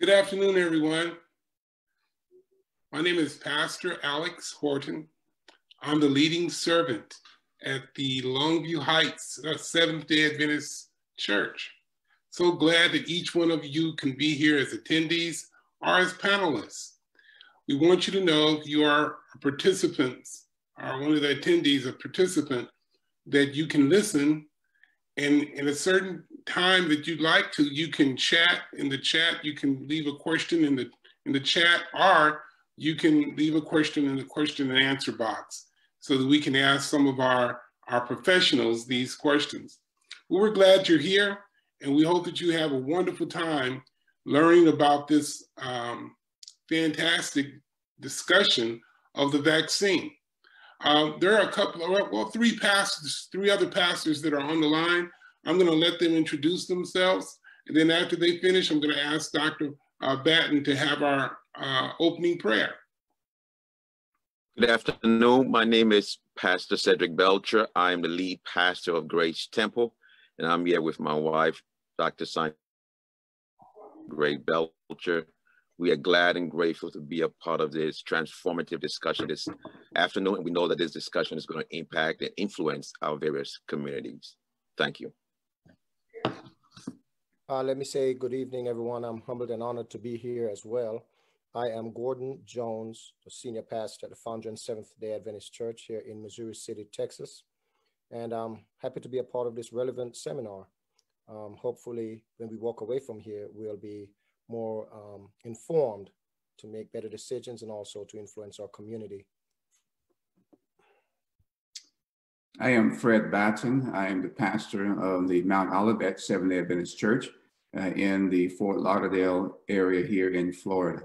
Good afternoon, everyone. My name is Pastor Alex Horton. I'm the leading servant at the Longview Heights Seventh-day Adventist Church. So glad that each one of you can be here as attendees or as panelists. We want you to know if you are participants or one of the attendees, a participant, that you can listen, and in a certain time that you'd like to, you can chat in the chat. You can leave a question in the chat, or you can leave a question in the question and answer box so that we can ask some of our professionals these questions. Well, we're glad you're here, and we hope that you have a wonderful time learning about this fantastic discussion of the vaccine. There are a couple, three other pastors that are on the line. I'm going to let them introduce themselves. And then after they finish, I'm going to ask Dr. Batten to have our opening prayer. Good afternoon. My name is Pastor Cedric Belcher. I am the lead pastor of Grace Temple, and I'm here with my wife, Dr. Sonia Gray Belcher. We are glad and grateful to be a part of this transformative discussion this afternoon, and we know that this discussion is going to impact and influence our various communities. Thank you. Let me say good evening, everyone. I'm humbled and honored to be here as well. I am Gordon Jones, the senior pastor at the Founder and Seventh-day Adventist Church here in Missouri City, Texas. And I'm happy to be a part of this relevant seminar. Hopefully, when we walk away from here, we'll be more informed to make better decisions and also to influence our community. I am Fred Batten. I am the pastor of the Mount Olivet Seventh-day Adventist Church in the Fort Lauderdale area here in Florida.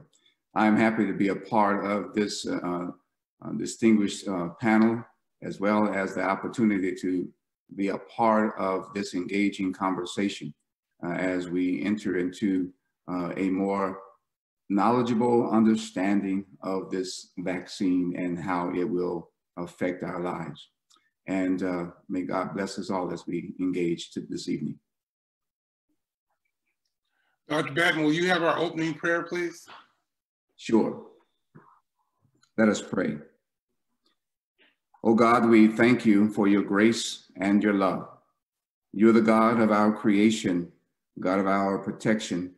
I'm happy to be a part of this distinguished panel, as well as the opportunity to be a part of this engaging conversation as we enter into a more knowledgeable understanding of this vaccine and how it will affect our lives. And may God bless us all as we engage this evening. Dr. Batten, will you have our opening prayer, please? Sure. Let us pray. Oh God, we thank you for your grace and your love. You're the God of our creation, God of our protection,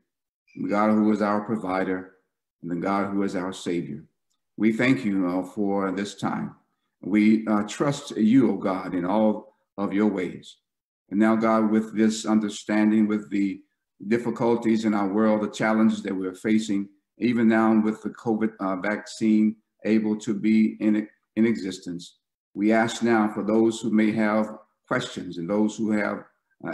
the God who is our provider, and the God who is our Savior. We thank you for this time. We trust you, oh God, in all of your ways. And now, God, with this understanding, with the difficulties in our world, the challenges that we're facing, even now with the COVID vaccine able to be in existence, we ask now for those who may have questions and those who have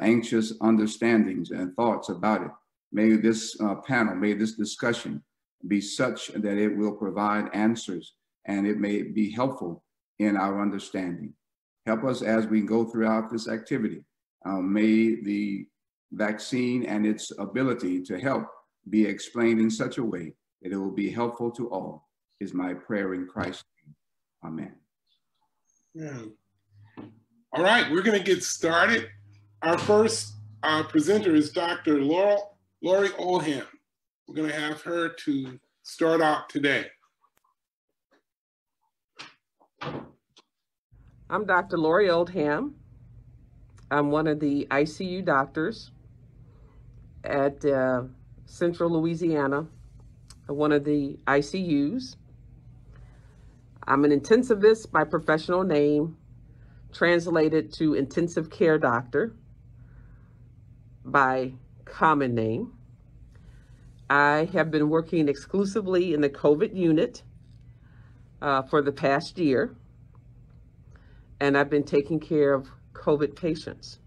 anxious understandings and thoughts about it. May this panel, may this discussion be such that it will provide answers and it may be helpful in our understanding. Help us as we go throughout this activity. May the vaccine and its ability to help be explained in such a way that it will be helpful to all, is my prayer in Christ's name. Amen. Yeah. All right, we're going to get started. Our first presenter is Dr. Lori Oldham. We're going to have her to start out today. I'm Dr. Lori Oldham. I'm one of the ICU doctors at Central Louisiana, one of the ICUs. I'm an intensivist by professional name, translated to intensive care doctor by common name. I have been working exclusively in the COVID unit for the past year, and I've been taking care of COVID patients.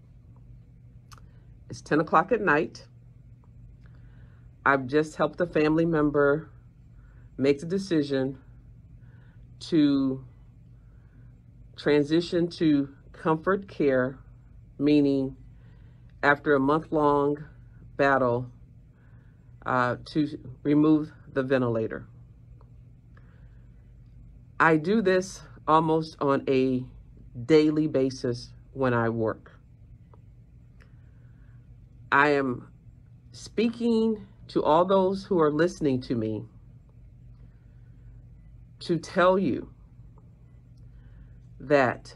It's 10 o'clock at night. I've just helped a family member make the decision to transition to comfort care, meaning after a month-long battle to remove the ventilator. I do this almost on a daily basis when I work. I am speaking to all those who are listening to me, to tell you that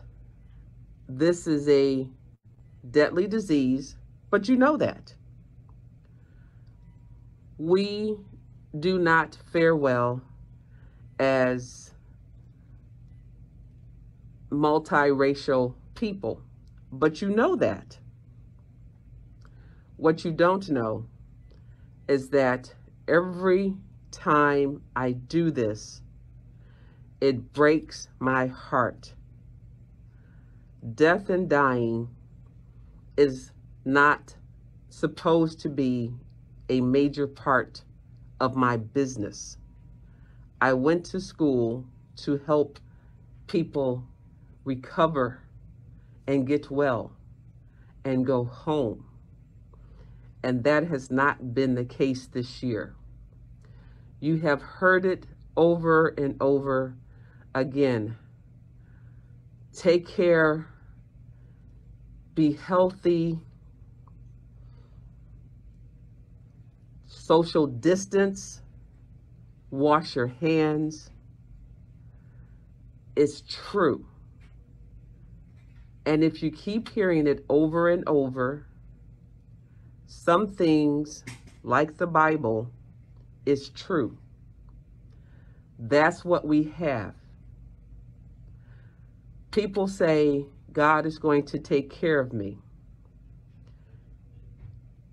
this is a deadly disease, but you know that. We do not fare well as multiracial people, but you know that. What you don't know is that every time I do this, it breaks my heart. Death and dying is not supposed to be a major part of my business. I went to school to help people recover and get well and go home. And that has not been the case this year. You have heard it over and over again. Take care, be healthy, social distance, wash your hands. It's true. And if you keep hearing it over and over, some things, like the Bible, is true. That's what we have. People say, God is going to take care of me.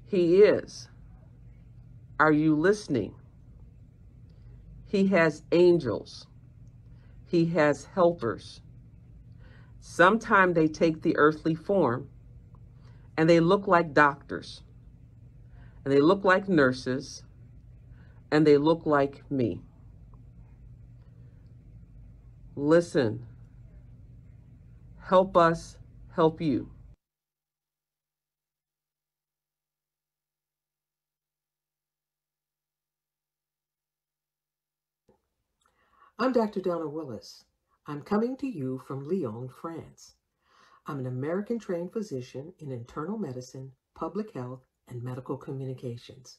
He is. Are you listening? He has angels. He has helpers. Sometimes they take the earthly form and they look like doctors, and they look like nurses, and they look like me. Listen, help us help you. I'm Dr. Donna Willis. I'm coming to you from Lyon, France. I'm an American-trained physician in internal medicine, public health, and medical communications.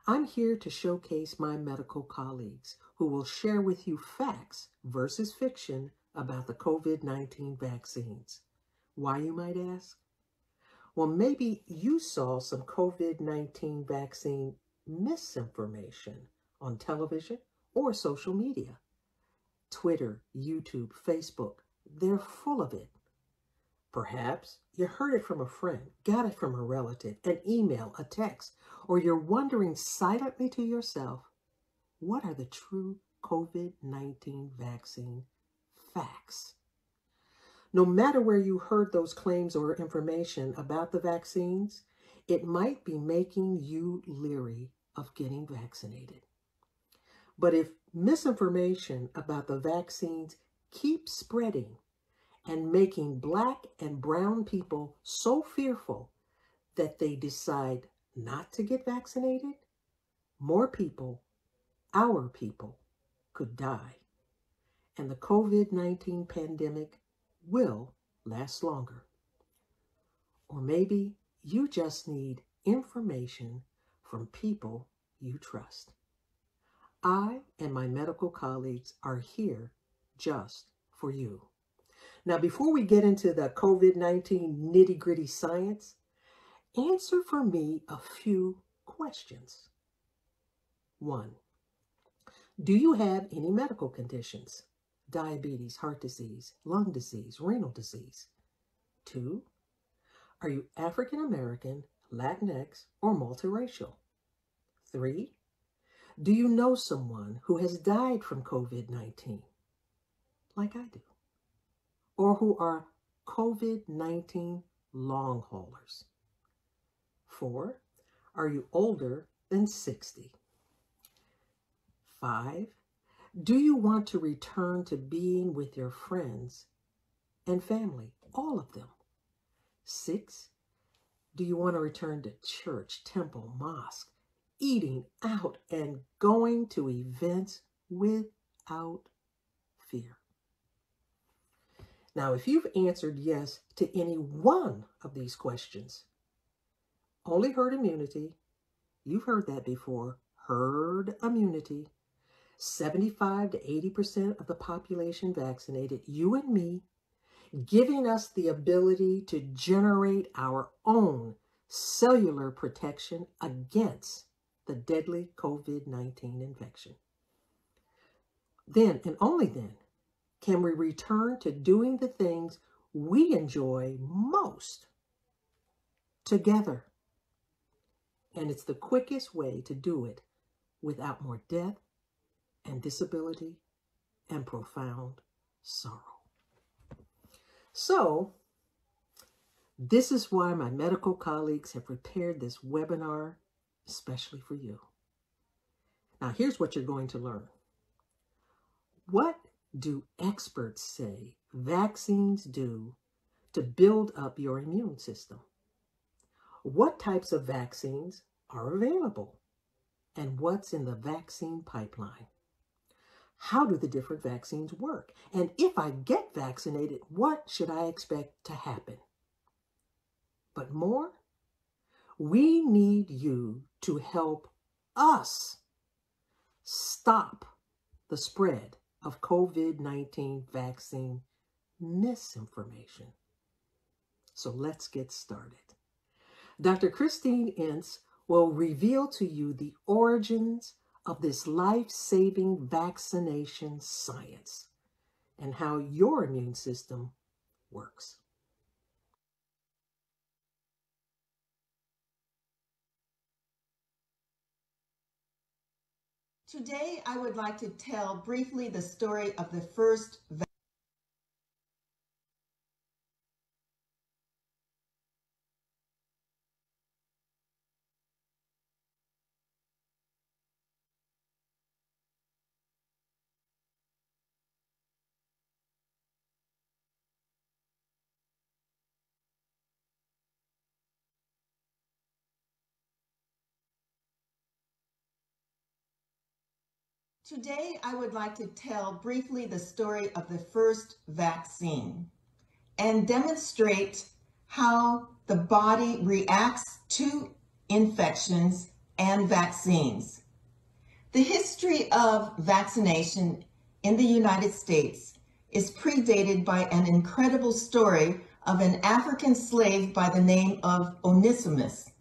I'm here to showcase my medical colleagues who will share with you facts versus fiction about the COVID-19 vaccines. Why, you might ask? Well, maybe you saw some COVID-19 vaccine misinformation on television or social media. Twitter, YouTube, Facebook, they're full of it. Perhaps you heard it from a friend, got it from a relative, an email, a text, or you're wondering silently to yourself, what are the true COVID-19 vaccine facts? No matter where you heard those claims or information about the vaccines, it might be making you leery of getting vaccinated. But if misinformation about the vaccines keeps spreading and making Black and brown people so fearful that they decide not to get vaccinated, more people, our people, could die. And the COVID-19 pandemic will last longer. Or maybe you just need information from people you trust. I and my medical colleagues are here just for you. Now, before we get into the COVID-19 nitty-gritty science, answer for me a few questions. 1, do you have any medical conditions? Diabetes, heart disease, lung disease, renal disease. 2, are you African American, Latinx, or multiracial? 3, do you know someone who has died from COVID-19, like I do, or who are COVID-19 long haulers? 4, are you older than 60? 5, do you want to return to being with your friends and family, all of them? 6, do you want to return to church, temple, mosque, eating out and going to events without fear? Now, if you've answered yes to any one of these questions, only herd immunity, You've heard that before. Herd immunity. 75 to 80% of the population vaccinated, you and me, giving us the ability to generate our own cellular protection against the deadly COVID-19 infection. Then, and only then, can we return to doing the things we enjoy most together. And it's the quickest way to do it without more death and disability and profound sorrow. So, this is why my medical colleagues have prepared this webinar especially for you. Now, here's what you're going to learn. What do experts say vaccines do to build up your immune system? What types of vaccines are available? And what's in the vaccine pipeline? How do the different vaccines work? And if I get vaccinated, what should I expect to happen? But more, we need you to help us stop the spread of COVID-19 vaccine misinformation. So let's get started. Dr. Christine Ince will reveal to you the origins of this life-saving vaccination science and how your immune system works. Today, I would like to tell briefly the story of the first Today, I would like to tell briefly the story of the first vaccine and demonstrate how the body reacts to infections and vaccines. The history of vaccination in the United States is predated by an incredible story of an African slave by the name of Onesimus.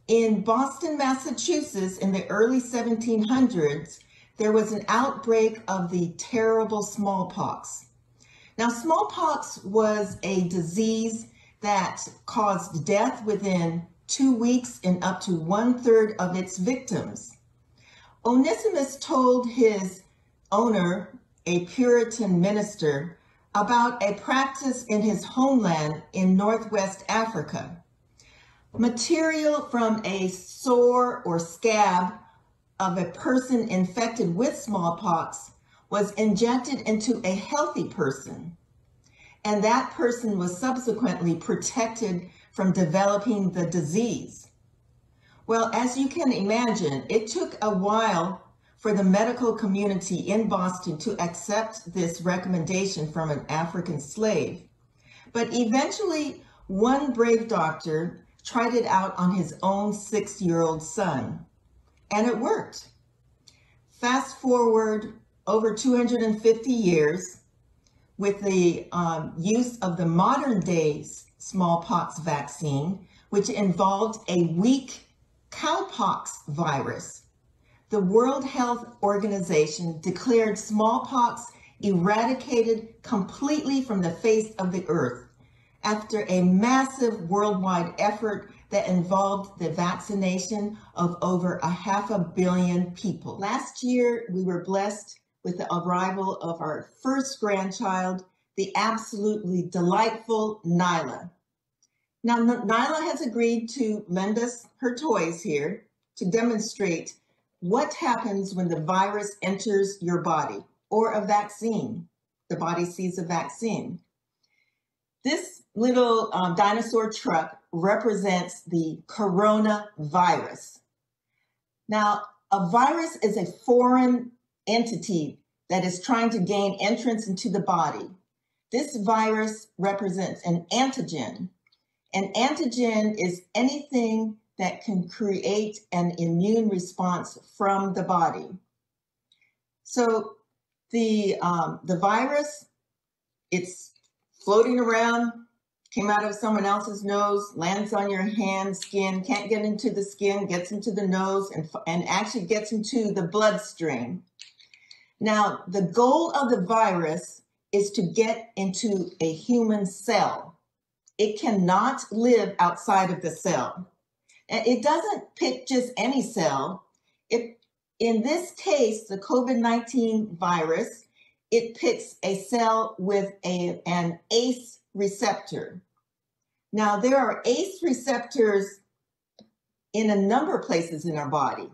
In Boston, Massachusetts, in the early 1700s, there was an outbreak of the terrible smallpox. Now, smallpox was a disease that caused death within 2 weeks in up to 1/3 of its victims. Onesimus told his owner, a Puritan minister, about a practice in his homeland in Northwest Africa. Material from a sore or scab of a person infected with smallpox was injected into a healthy person, and that person was subsequently protected from developing the disease. Well, as you can imagine, it took a while for the medical community in Boston to accept this recommendation from an African slave. But eventually, one brave doctor tried it out on his own 6-year-old son. And it worked. Fast forward over 250 years with the use of the modern day smallpox vaccine, which involved a weak cowpox virus. The World Health Organization declared smallpox eradicated completely from the face of the earth after a massive worldwide effort that involved the vaccination of over 500 million people. Last year, we were blessed with the arrival of our first grandchild, the absolutely delightful Nyla. Now, Nyla has agreed to lend us her toys here to demonstrate what happens when the virus enters your body, or a vaccine. The body sees a vaccine. This little dinosaur truck represents the coronavirus. Now, a virus is a foreign entity that is trying to gain entrance into the body. This virus represents an antigen. An antigen is anything that can create an immune response from the body. So the virus, it's floating around, came out of someone else's nose, lands on your hand, skin, can't get into the skin, gets into the nose, and actually gets into the bloodstream. Now, the goal of the virus is to get into a human cell. It cannot live outside of the cell. And it doesn't pick just any cell. In this case, the COVID-19 virus, it picks a cell with an ACE receptor. Now, there are ACE receptors in a number of places in our body.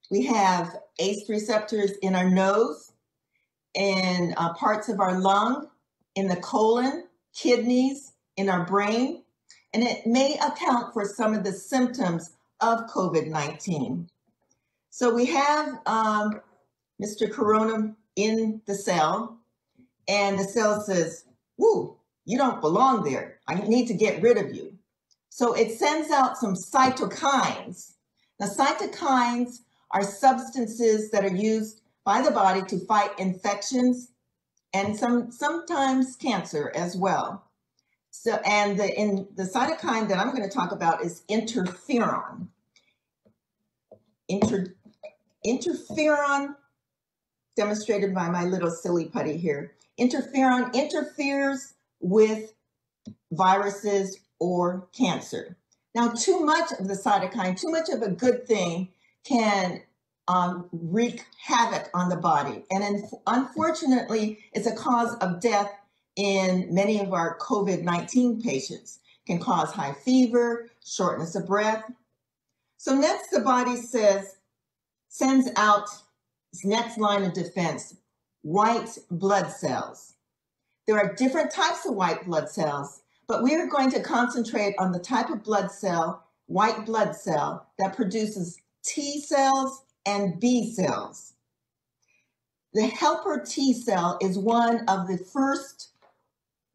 We have ACE receptors in our nose, in parts of our lung, in the colon, kidneys, in our brain, and it may account for some of the symptoms of COVID-19. So we have Mr. Corona in the cell, and the cell says, "Woo, you don't belong there. I need to get rid of you." So it sends out some cytokines. Now, cytokines are substances that are used by the body to fight infections and sometimes cancer as well. So, and the cytokine that I'm going to talk about is interferon. Interferon, demonstrated by my little silly putty here. Interferon interferes with viruses or cancer. Now, too much of the cytokine, too much of a good thing can wreak havoc on the body. And unfortunately, it's a cause of death in many of our COVID-19 patients. It can cause high fever, shortness of breath. So next, the body sends out its next line of defense, white blood cells. There are different types of white blood cells, but we are going to concentrate on the type of blood cell, white blood cell, that produces T cells and B cells. The helper T cell is one of the first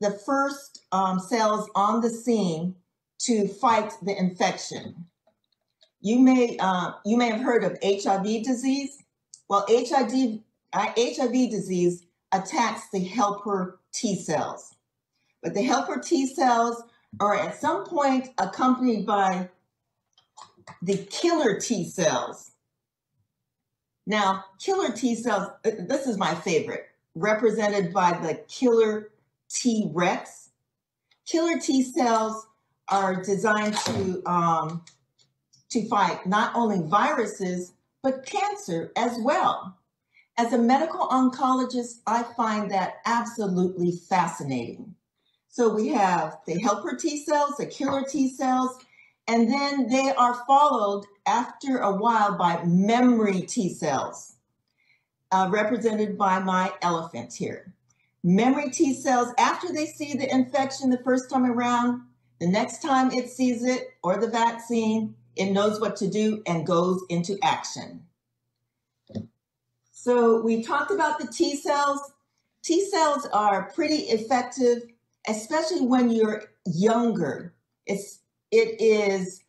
cells on the scene to fight the infection. You may have heard of HIV disease. Well, HIV disease attacks the helper T cells. But the helper T cells are at some point accompanied by the killer T cells. Now, killer T cells, this is my favorite, represented by the killer T Rex. Killer T cells are designed to fight not only viruses, but cancer as well. As a medical oncologist, I find that absolutely fascinating. So we have the helper T cells, the killer T cells, and then they are followed after a while by memory T cells, represented by my elephant here. Memory T cells, after they see the infection the first time around, the next time it sees it or the vaccine, it knows what to do and goes into action. So we talked about the T cells. T cells are pretty effective, especially when you're younger. It is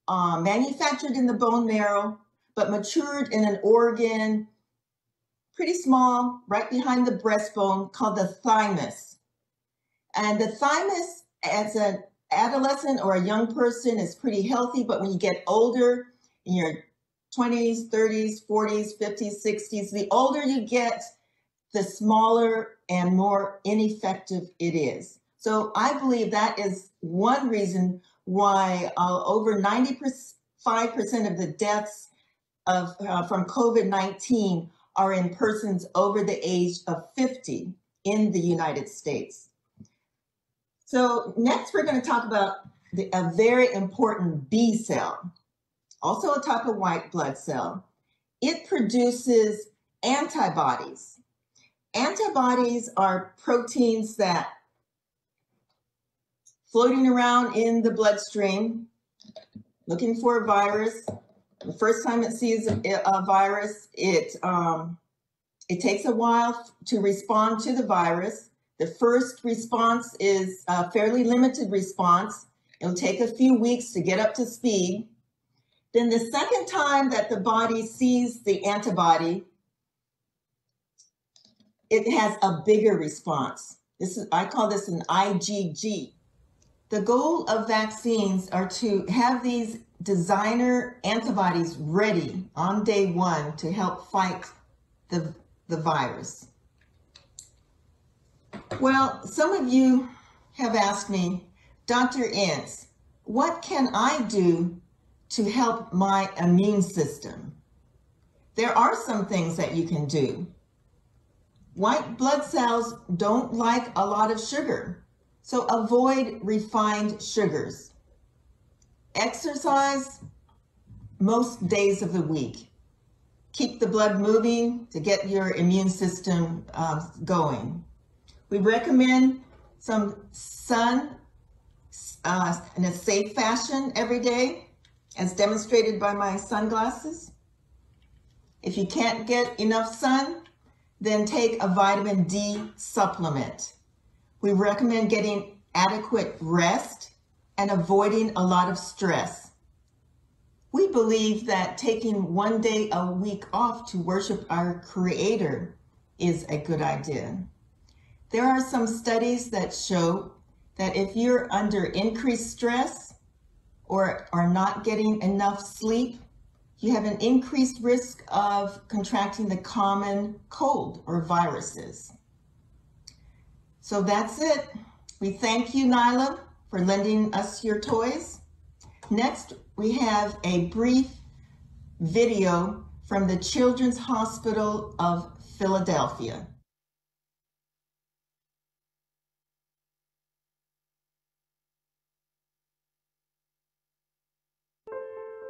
manufactured in the bone marrow, but matured in an organ, pretty small, right behind the breastbone, called the thymus. And the thymus, as an adolescent or a young person, is pretty healthy, but when you get older, in your 20s, 30s, 40s, 50s, 60s, the older you get, the smaller and more ineffective it is. So I believe that is one reason why over 95% of the deaths from COVID-19 are in persons over the age of 50 in the United States. So next we're going to talk about a very important B cell, also a type of white blood cell. It produces antibodies. Antibodies are proteins that floating around in the bloodstream, looking for a virus. The first time it sees a virus, it takes a while to respond to the virus. The first response is a fairly limited response. It'll take a few weeks to get up to speed. Then the second time that the body sees the antibody, it has a bigger response. I call this an IgG. The goal of vaccines are to have these designer antibodies ready on day one to help fight the virus. Well, some of you have asked me, Dr. Ince, what can I do to help my immune system? There are some things that you can do. White blood cells don't like a lot of sugar, so avoid refined sugars. Exercise most days of the week. Keep the blood moving to get your immune system going. We recommend some sun in a safe fashion every day, as demonstrated by my sunglasses. If you can't get enough sun, then take a vitamin D supplement. We recommend getting adequate rest and avoiding a lot of stress. We believe that taking one day a week off to worship our Creator is a good idea. There are some studies that show that if you're under increased stress or are not getting enough sleep, you have an increased risk of contracting the common cold or viruses. So that's it. We thank you, Nyla, for lending us your toys. Next, we have a brief video from the Children's Hospital of Philadelphia.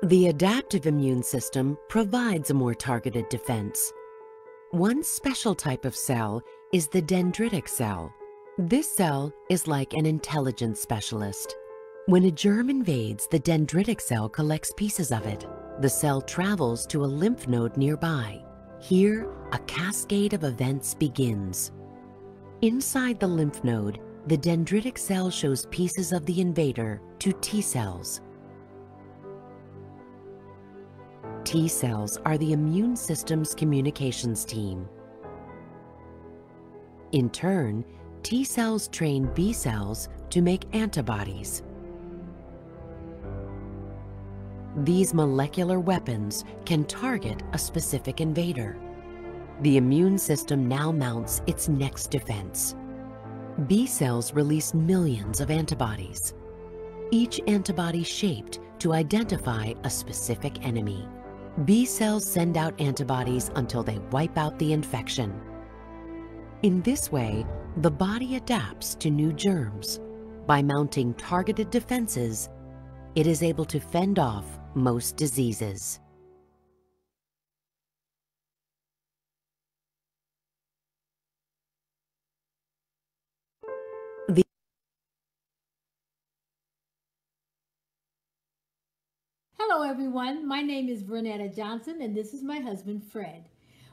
The adaptive immune system provides a more targeted defense. One special type of cell is the dendritic cell. This cell is like an intelligence specialist. When a germ invades, the dendritic cell collects pieces of it. The cell travels to a lymph node nearby. Here, a cascade of events begins. Inside the lymph node, the dendritic cell shows pieces of the invader to T cells. T cells are the immune system's communications team. In turn, T cells train B cells to make antibodies. These molecular weapons can target a specific invader. The immune system now mounts its next defense. B cells release millions of antibodies, each antibody shaped to identify a specific enemy. B cells send out antibodies until they wipe out the infection. In this way, the body adapts to new germs. By mounting targeted defenses, it is able to fend off most diseases. Hello everyone, my name is Vernetta Johnson and this is my husband Fred.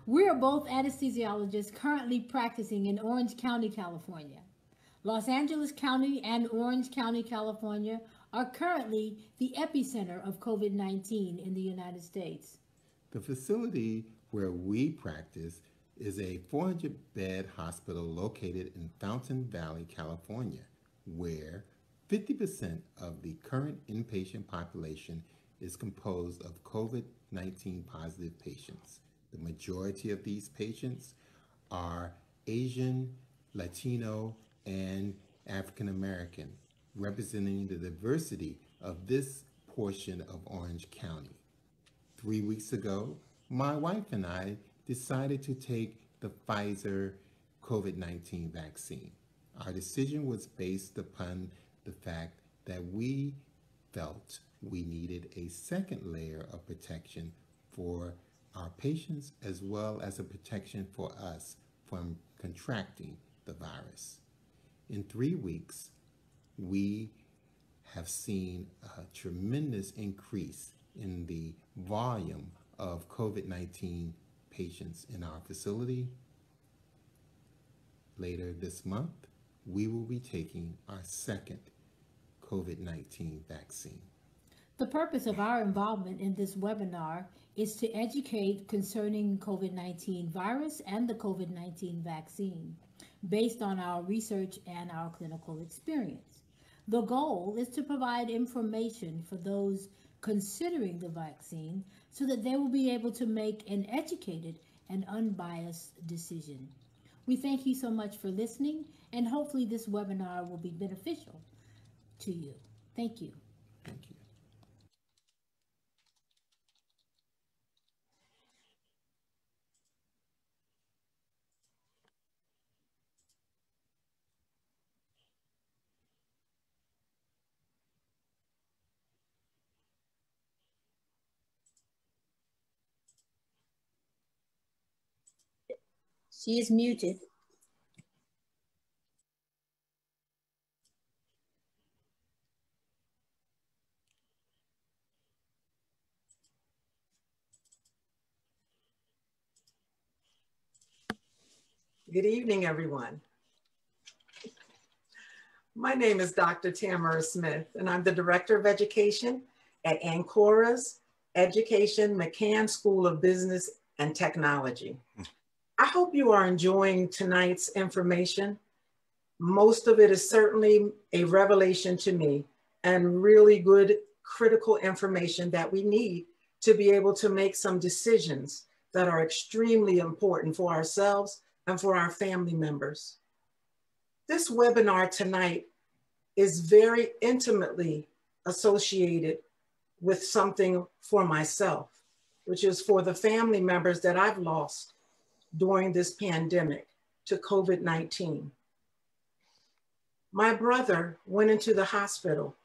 We are both anesthesiologists currently practicing in Orange County, California. Los Angeles County and Orange County, California are currently the epicenter of COVID-19 in the United States. The facility where we practice is a 400-bed hospital located in Fountain Valley, California, where 50% of the current inpatient population is composed of COVID-19 positive patients. The majority of these patients are Asian, Latino, and African American, representing the diversity of this portion of Orange County. 3 weeks ago, my wife and I decided to take the Pfizer COVID-19 vaccine. Our decision was based upon the fact that we felt we needed a second layer of protection for our patients as well as a protection for us from contracting the virus. In 3 weeks, we have seen a tremendous increase in the volume of COVID-19 patients in our facility. Later this month, we will be taking our second COVID-19 vaccine. The purpose of our involvement in this webinar is to educate concerning COVID-19 virus and the COVID-19 vaccine based on our research and our clinical experience. The goal is to provide information for those considering the vaccine so that they will be able to make an educated and unbiased decision. We thank you so much for listening, and hopefully this webinar will be beneficial to you. Thank you. Thank you. She is muted. Good evening, everyone. My name is Dr. Tamara Smith, and I'm the Director of Education at Ancora's Education McCann School of Business and Technology. I hope you are enjoying tonight's information. Most of it is certainly a revelation to me and really good critical information that we need to be able to make some decisions that are extremely important for ourselves and for our family members. This webinar tonight is very intimately associated with something for myself, which is for the family members that I've lost during this pandemic to COVID-19. My brother went into the hospital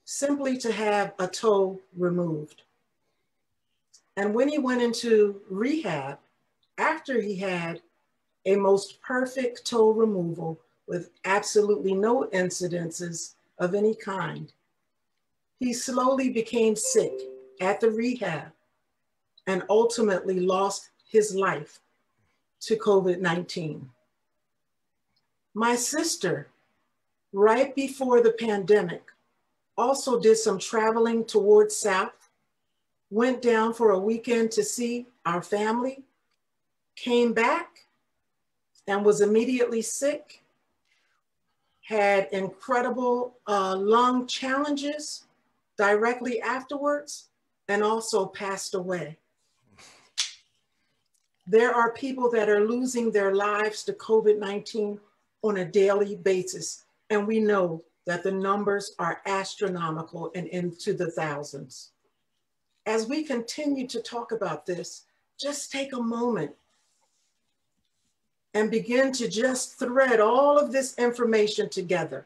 simply to have a toe removed. And when he went into rehab, after he had a most perfect toe removal with absolutely no incidences of any kind, he slowly became sick at the rehab and ultimately lost his life to COVID-19. My sister, right before the pandemic, also did some traveling towards South, went down for a weekend to see our family, came back and was immediately sick, had incredible lung challenges directly afterwards, and also passed away. There are people that are losing their lives to COVID-19 on a daily basis, and we know that the numbers are astronomical and into the thousands. As we continue to talk about this, just take a moment and begin to just thread all of this information together,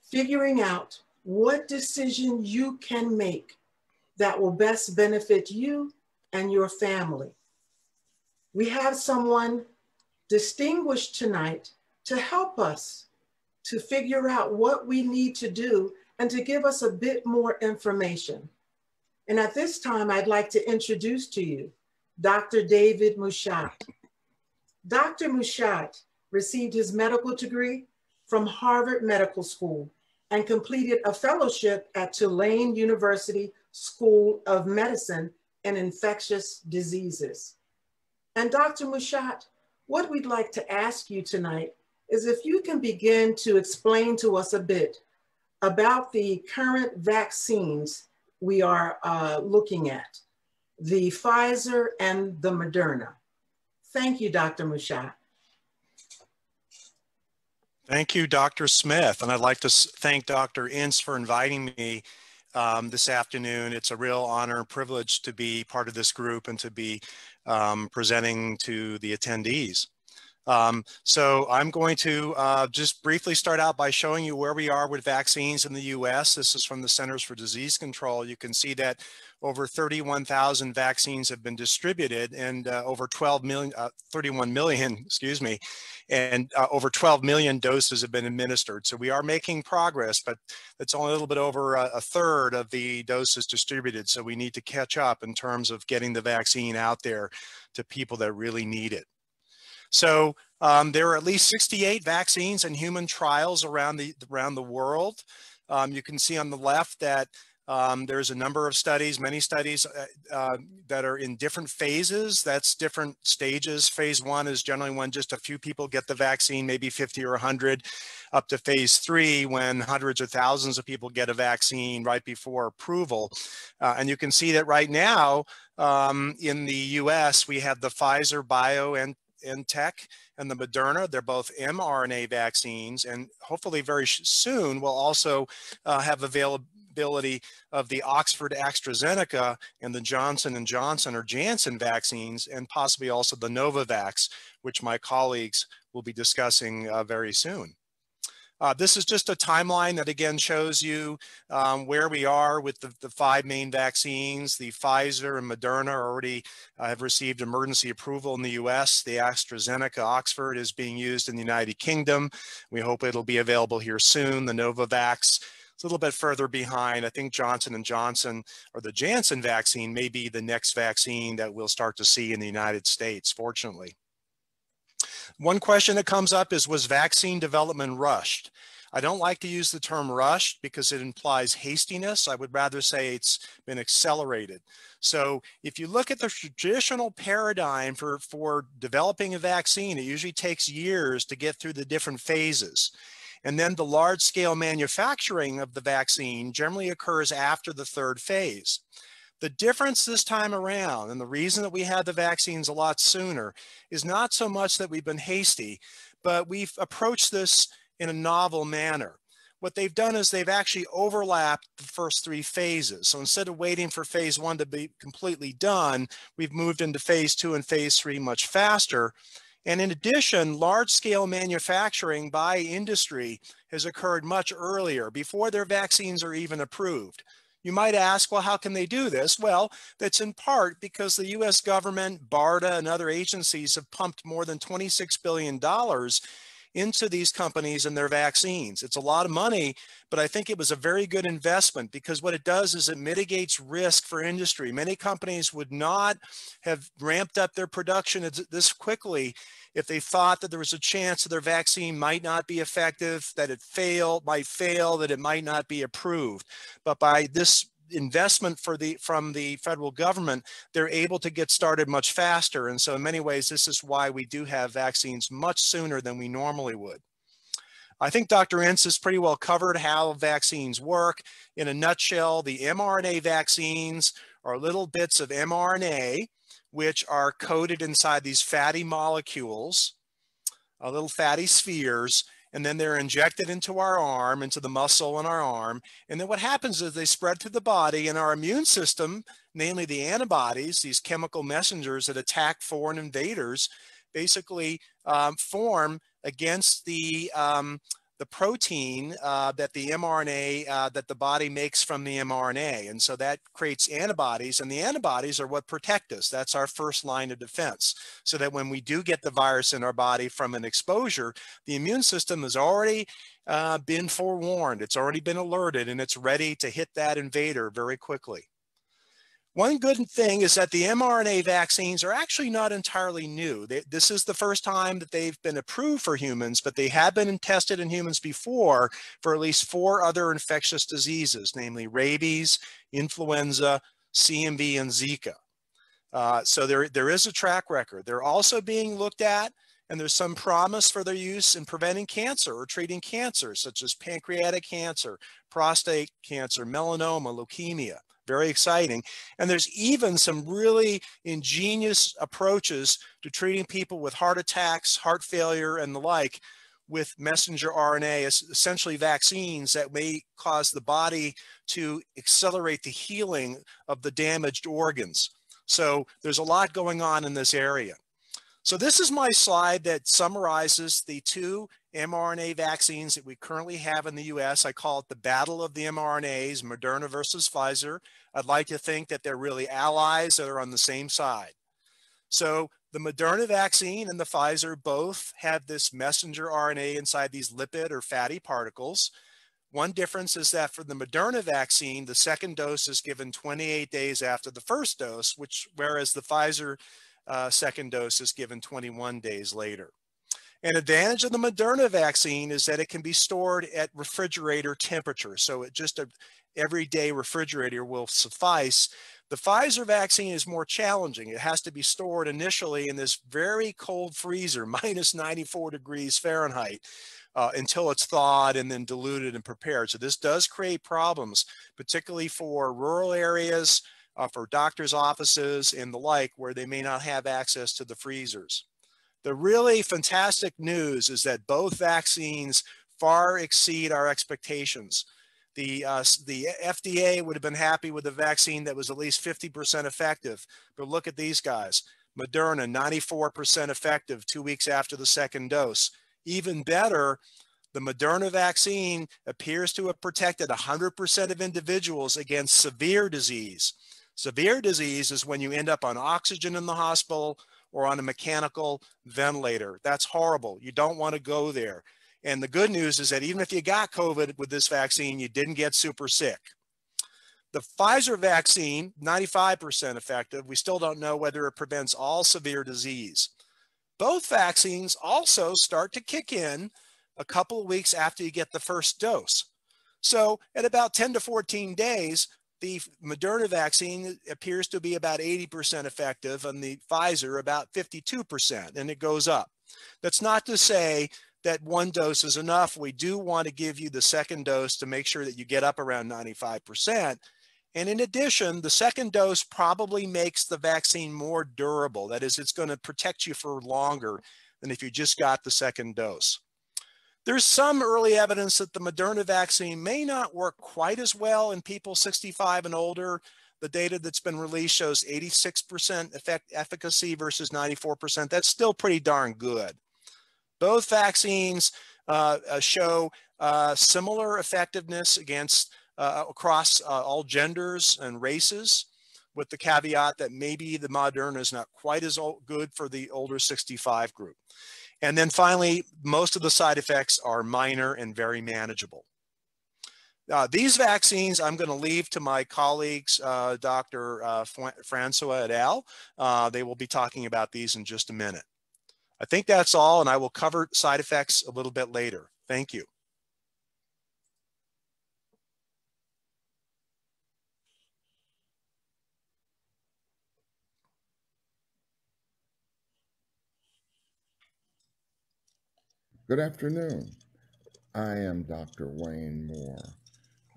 figuring out what decision you can make that will best benefit you and your family. We have someone distinguished tonight to help us to figure out what we need to do and to give us a bit more information. And at this time, I'd like to introduce to you Dr. David Mushat. Dr. Mushat received his medical degree from Harvard Medical School and completed a fellowship at Tulane University School of Medicine and Infectious Diseases. And Dr. Mushat, what we'd like to ask you tonight is if you can begin to explain to us a bit about the current vaccines we are looking at, the Pfizer and the Moderna. Thank you, Dr. Mushat. Thank you, Dr. Smith. And I'd like to thank Dr. Ince for inviting me this afternoon. It's a real honor and privilege to be part of this group and to be presenting to the attendees. So I'm going to just briefly start out by showing you where we are with vaccines in the US. This is from the Centers for Disease Control. You can see that over 31,000 vaccines have been distributed and over 31 million, excuse me, and over 12 million doses have been administered. So we are making progress, but it's only a little bit over a third of the doses distributed. So we need to catch up in terms of getting the vaccine out there to people that really need it. So there are at least 68 vaccines in human trials around the world. You can see on the left that There's a number of studies, many studies that are in different phases. That's different stages. Phase 1 is generally when just a few people get the vaccine, maybe 50 or 100, up to phase 3 when hundreds or thousands of people get a vaccine right before approval. And you can see that right now in the US, we have the Pfizer BioNTech and the Moderna. They're both mRNA vaccines, and hopefully very soon we'll also have availability of the Oxford AstraZeneca and the Johnson & Johnson or Janssen vaccines, and possibly also the Novavax, which my colleagues will be discussing very soon. This is just a timeline that again shows you where we are with the 5 main vaccines. The Pfizer and Moderna already have received emergency approval in the US. The AstraZeneca Oxford is being used in the United Kingdom. We hope it'll be available here soon. The Novavax, it's a little bit further behind. I think Johnson & Johnson or the Janssen vaccine may be the next vaccine that we'll start to see in the United States, fortunately. One question that comes up is, was vaccine development rushed? I don't like to use the term rushed because it implies hastiness. I would rather say it's been accelerated. So if you look at the traditional paradigm for developing a vaccine, it usually takes years to get through the different phases. And then the large-scale manufacturing of the vaccine generally occurs after the 3rd phase. The difference this time around, and the reason that we had the vaccines a lot sooner, is not so much that we've been hasty, but we've approached this in a novel manner. What they've done is they've actually overlapped the first 3 phases. So instead of waiting for phase 1 to be completely done, we've moved into phase 2 and phase 3 much faster. And in addition, large-scale manufacturing by industry has occurred much earlier, before their vaccines are even approved. You might ask, well, how can they do this? Well, that's in part because the US government, BARDA, and other agencies have pumped more than $26 billion into these companies and their vaccines. It's a lot of money, but I think it was a very good investment because what it does is it mitigates risk for industry. Many companies would not have ramped up their production this quickly if they thought that there was a chance that their vaccine might not be effective, that it might fail, that it might not be approved. But by this investment from the federal government, they're able to get started much faster. And so in many ways, this is why we do have vaccines much sooner than we normally would. I think Dr. Ince has pretty well covered how vaccines work. In a nutshell, the mRNA vaccines are little bits of mRNA which are coated inside these fatty molecules, little fatty spheres, and then they're injected into our arm, into the muscle in our arm. And then what happens is they spread through the body, and our immune system, namely the antibodies, these chemical messengers that attack foreign invaders, basically form against the protein that the mRNA, that the body makes from the mRNA. And so that creates antibodies, and the antibodies are what protect us. That's our first line of defense. So that when we do get the virus in our body from an exposure, the immune system has already been forewarned. It's already been alerted, and it's ready to hit that invader very quickly. One good thing is that the mRNA vaccines are actually not entirely new. This is the first time that they've been approved for humans, but they have been tested in humans before for at least 4 other infectious diseases, namely rabies, influenza, CMV, and Zika. So there is a track record. They're also being looked at, and there's some promise for their use in preventing cancer or treating cancer, such as pancreatic cancer, prostate cancer, melanoma, leukemia. Very exciting. And there's even some really ingenious approaches to treating people with heart attacks, heart failure, and the like with messenger RNA, essentially vaccines that may cause the body to accelerate the healing of the damaged organs. So there's a lot going on in this area. So this is my slide that summarizes the 2 mRNA vaccines that we currently have in the US. I call it the battle of the mRNAs, Moderna versus Pfizer. I'd like to think that they're really allies that are on the same side. So the Moderna vaccine and the Pfizer both have this messenger RNA inside these lipid or fatty particles. One difference is that for the Moderna vaccine, the second dose is given 28 days after the first dose, whereas the Pfizer second dose is given 21 days later. An advantage of the Moderna vaccine is that it can be stored at refrigerator temperature. So everyday refrigerator will suffice. The Pfizer vaccine is more challenging. It has to be stored initially in this very cold freezer, minus 94 degrees Fahrenheit, until it's thawed and then diluted and prepared. So this does create problems, particularly for rural areas, for doctors' offices and the like, where they may not have access to the freezers. The really fantastic news is that both vaccines far exceed our expectations. The FDA would have been happy with a vaccine that was at least 50% effective, but look at these guys. Moderna, 94% effective 2 weeks after the second dose. Even better, the Moderna vaccine appears to have protected 100% of individuals against severe disease. Severe disease is when you end up on oxygen in the hospital or on a mechanical ventilator. That's horrible. You don't want to go there. And the good news is that even if you got COVID with this vaccine, you didn't get super sick. The Pfizer vaccine, 95% effective. We still don't know whether it prevents all severe disease. Both vaccines also start to kick in a couple of weeks after you get the first dose. So at about 10 to 14 days, the Moderna vaccine appears to be about 80% effective and the Pfizer about 52%, and it goes up. That's not to say that one dose is enough. We do want to give you the second dose to make sure that you get up around 95%. And in addition, the second dose probably makes the vaccine more durable. That is, it's going to protect you for longer than if you just got the second dose. There's some early evidence that the Moderna vaccine may not work quite as well in people 65 and older. The data that's been released shows 86% efficacy versus 94%. That's still pretty darn good. Both vaccines show similar effectiveness against across all genders and races, with the caveat that maybe the Moderna is not quite as good for the older 65 group. And then finally, most of the side effects are minor and very manageable. These vaccines I'm going to leave to my colleagues, Dr. Francois et al. They will be talking about these in just a minute. I think that's all, and I will cover side effects a little bit later. Thank you. Good afternoon. I am Dr. Wayne Moore.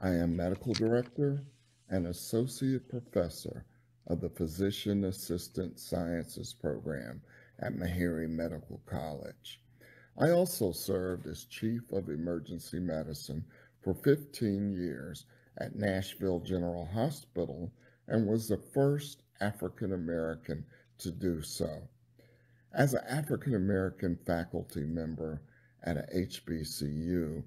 I am Medical Director and Associate Professor of the Physician Assistant Sciences Program at Meharry Medical College. I also served as Chief of Emergency Medicine for 15 years at Nashville General Hospital and was the first African American to do so. As an African American faculty member at a HBCU,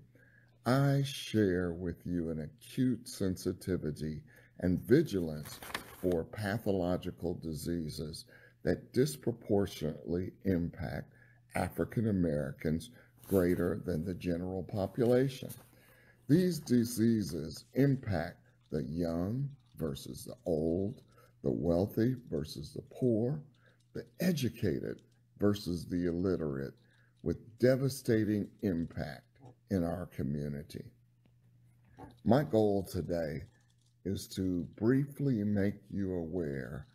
I share with you an acute sensitivity and vigilance for pathological diseases that disproportionately impact African Americans greater than the general population. These diseases impact the young versus the old, the wealthy versus the poor, the educated versus the illiterate, with devastating impact in our community. My goal today is to briefly make you aware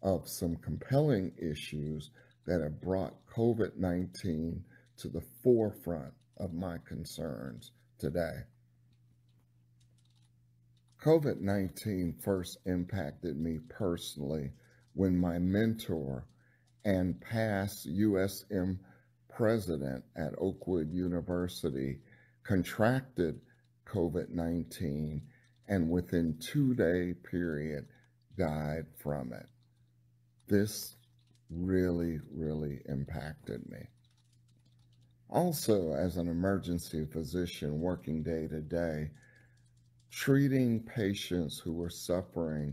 of some compelling issues that have brought COVID-19 to the forefront of my concerns today. COVID-19 first impacted me personally when my mentor and past USM president at Oakwood University contracted COVID-19 and within 2-day period died from it. This really impacted me. Also, as an emergency physician working day to day, treating patients who were suffering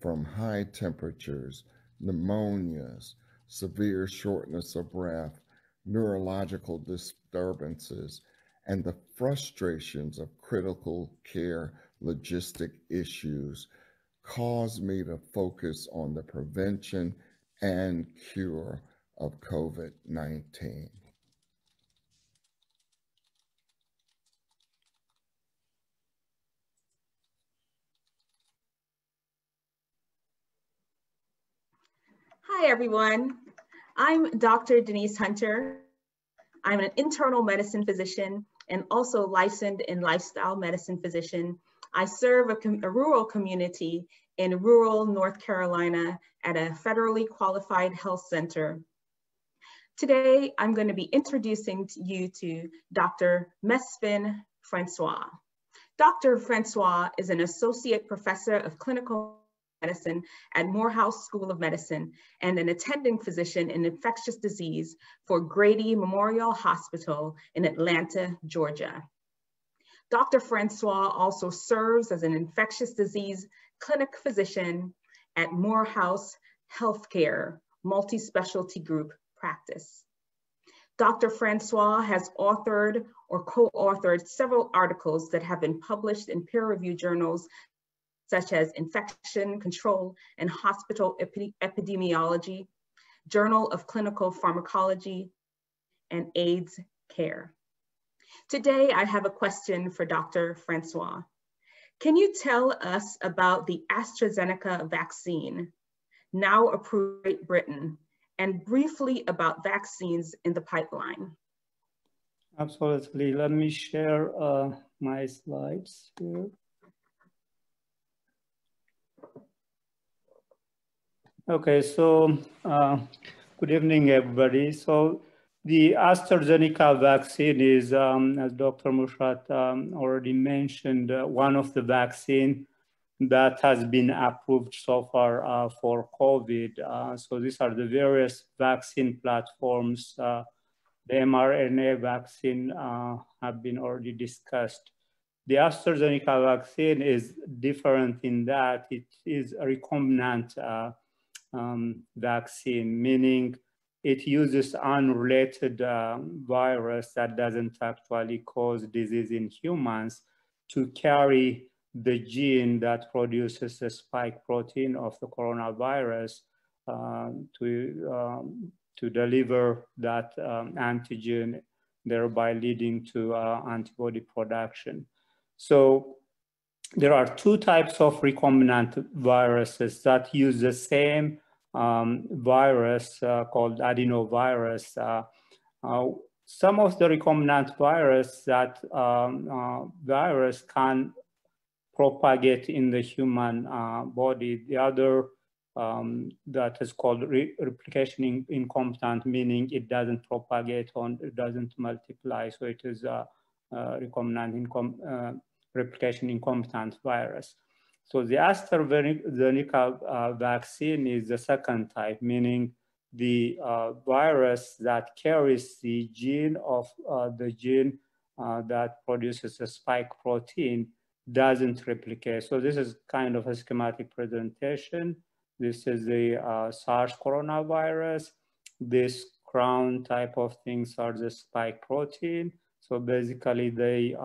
from high temperatures, pneumonias, severe shortness of breath, neurological disturbances, and the frustrations of critical care logistic issues caused me to focus on the prevention and cure of COVID-19. Hi, everyone. I'm Dr. Denise Hunter. I'm an internal medicine physician and also licensed in lifestyle medicine physician. I serve a rural community in rural North Carolina at a federally qualified health center. Today, I'm going to be introducing you to Dr. Mesfin Francois. Dr. Francois is an associate professor of clinical medicine at Morehouse School of Medicine and an attending physician in infectious disease for Grady Memorial Hospital in Atlanta, Georgia. Dr. Francois also serves as an infectious disease clinic physician at Morehouse Healthcare multi-specialty group practice. Dr. Francois has authored or co-authored several articles that have been published in peer-reviewed journals such as Infection Control and Hospital Epidemiology, Journal of Clinical Pharmacology, and AIDS Care. Today, I have a question for Dr. Francois. Can you tell us about the AstraZeneca vaccine, now approved in Great Britain, and briefly about vaccines in the pipeline? Absolutely. Let me share my slides here. Okay, so good evening, everybody. So the AstraZeneca vaccine is, as Dr. Mushat already mentioned, one of the vaccine that has been approved so far for COVID. So these are the various vaccine platforms. The mRNA vaccine have been already discussed. The AstraZeneca vaccine is different in that it is a recombinant vaccine, meaning it uses unrelated virus that doesn't actually cause disease in humans to carry the gene that produces the spike protein of the coronavirus to deliver that antigen, thereby leading to antibody production. So there are two types of recombinant viruses that use the same virus called adenovirus. Some of the recombinant virus that virus can propagate in the human body. The other that is called replication incompetent, meaning it doesn't propagate it doesn't multiply. So it is a recombinant replication incompetent virus. So the AstraZeneca vaccine is the second type, meaning the virus that carries the gene that produces a spike protein doesn't replicate. So this is kind of a schematic presentation. This is the SARS coronavirus. This crown type of things are the spike protein. So basically they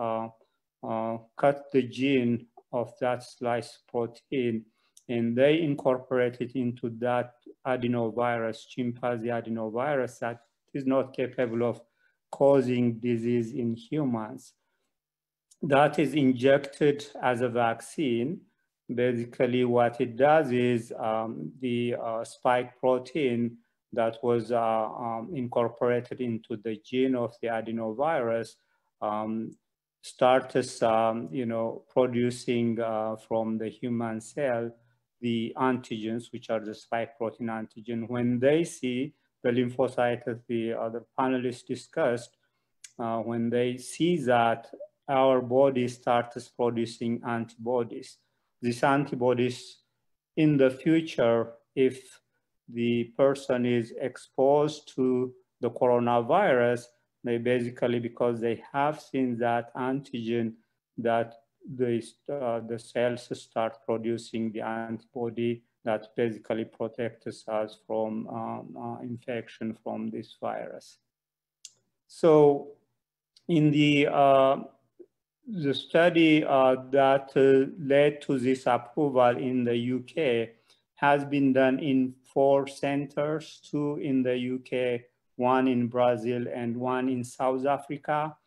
cut the gene of that slice protein and they incorporate it into that adenovirus, chimpanzee adenovirus that is not capable of causing disease in humans. That is injected as a vaccine. Basically what it does is the spike protein that was incorporated into the gene of the adenovirus starts producing from the human cell the antigens, which are the spike protein antigen. When they see the lymphocyte, as the other panelists discussed, when they see that our body starts producing antibodies. These antibodies in the future, if the person is exposed to the coronavirus, they basically, because they have seen that antigen, that the cells start producing the antibody that basically protects us from infection from this virus. So in the study that led to this approval in the UK has been done in 4 centers, 2 in the UK, 1 in Brazil, and 1 in South Africa.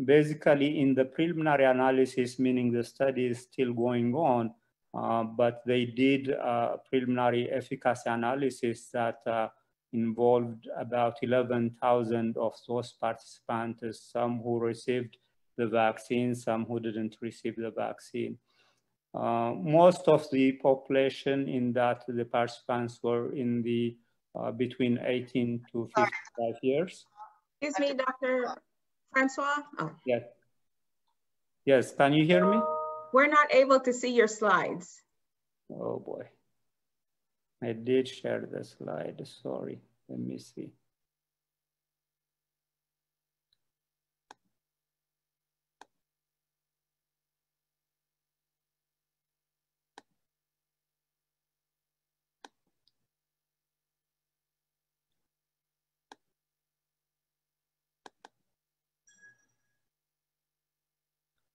Basically, in the preliminary analysis, meaning the study is still going on, but they did a preliminary efficacy analysis that involved about 11,000 of those participants, some who received the vaccine, some who didn't receive the vaccine. Most of the population in that, the participants were in the between 18 to 55 years. Excuse me, Dr. Francois. Oh. Yes. Yes, can you hear me? We're not able to see your slides. Oh boy. I did share the slide, sorry. Let me see.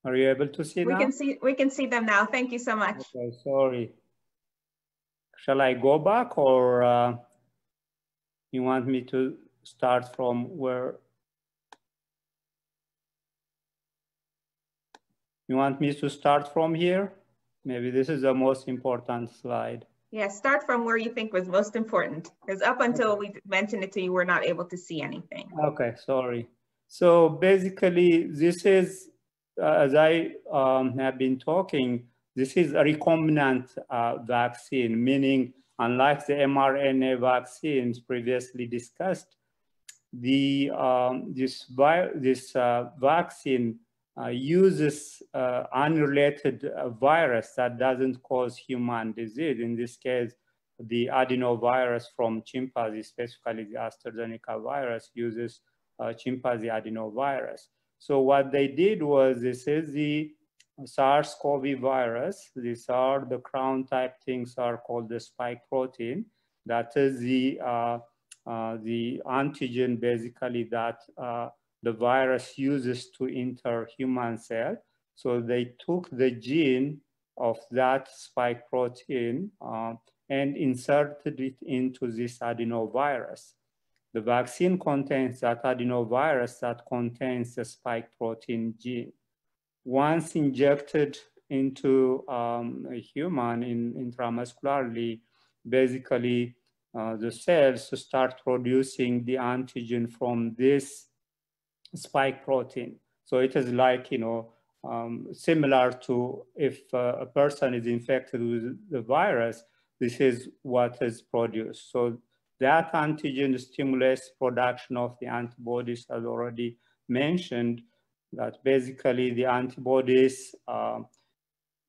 Are you able to see now? We can see them now. Thank you so much. Okay, sorry. Shall I go back, or you want me to start from where? You want me to start from here? Maybe this is the most important slide. Yeah, start from where you think was most important, because up until we mentioned it to you, we're not able to see anything. Okay, sorry. So basically, this is, as I have been talking, this is a recombinant vaccine, meaning unlike the mRNA vaccines previously discussed, the this vaccine uses unrelated virus that doesn't cause human disease. In this case, the adenovirus from chimpanzee, specifically the AstraZeneca virus, uses chimpanzee adenovirus. So what they did was, this is the SARS-CoV virus. These are the crown type things are called the spike protein. That is the antigen basically that the virus uses to enter human cell. So they took the gene of that spike protein and inserted it into this adenovirus. The vaccine contains that adenovirus that contains the spike protein gene. Once injected into a human intramuscularly, basically the cells start producing the antigen from this spike protein. So it is like, similar to if a person is infected with the virus, this is what is produced. So that antigen stimulates production of the antibodies, as already mentioned, that basically the antibodies,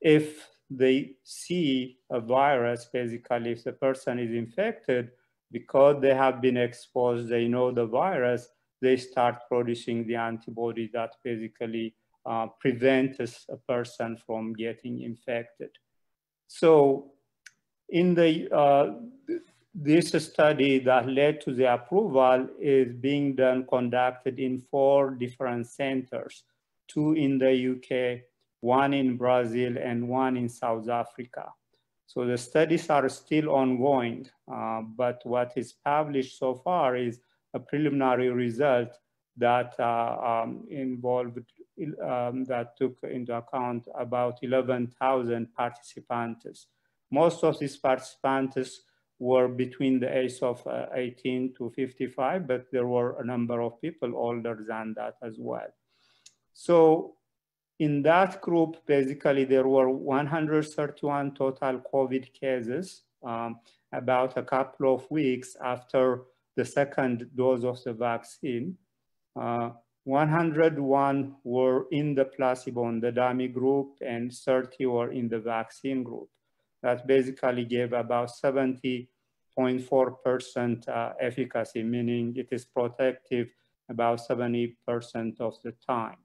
if they see a virus, basically if the person is infected, because they have been exposed, they know the virus, they start producing the antibody that basically prevents a person from getting infected. So in this study that led to the approval is being conducted in 4 different centers, 2 in the UK, 1 in Brazil, and 1 in South Africa. So the studies are still ongoing, but what is published so far is a preliminary result that involved, that took into account about 11,000 participants. Most of these participants were between the age of 18 to 55, but there were a number of people older than that as well. So in that group, basically there were 131 total COVID cases about a couple of weeks after the second dose of the vaccine. 101 were in the placebo, in the dummy group, and 30 were in the vaccine group. That basically gave about 70.4% efficacy, meaning it is protective about 70% of the time.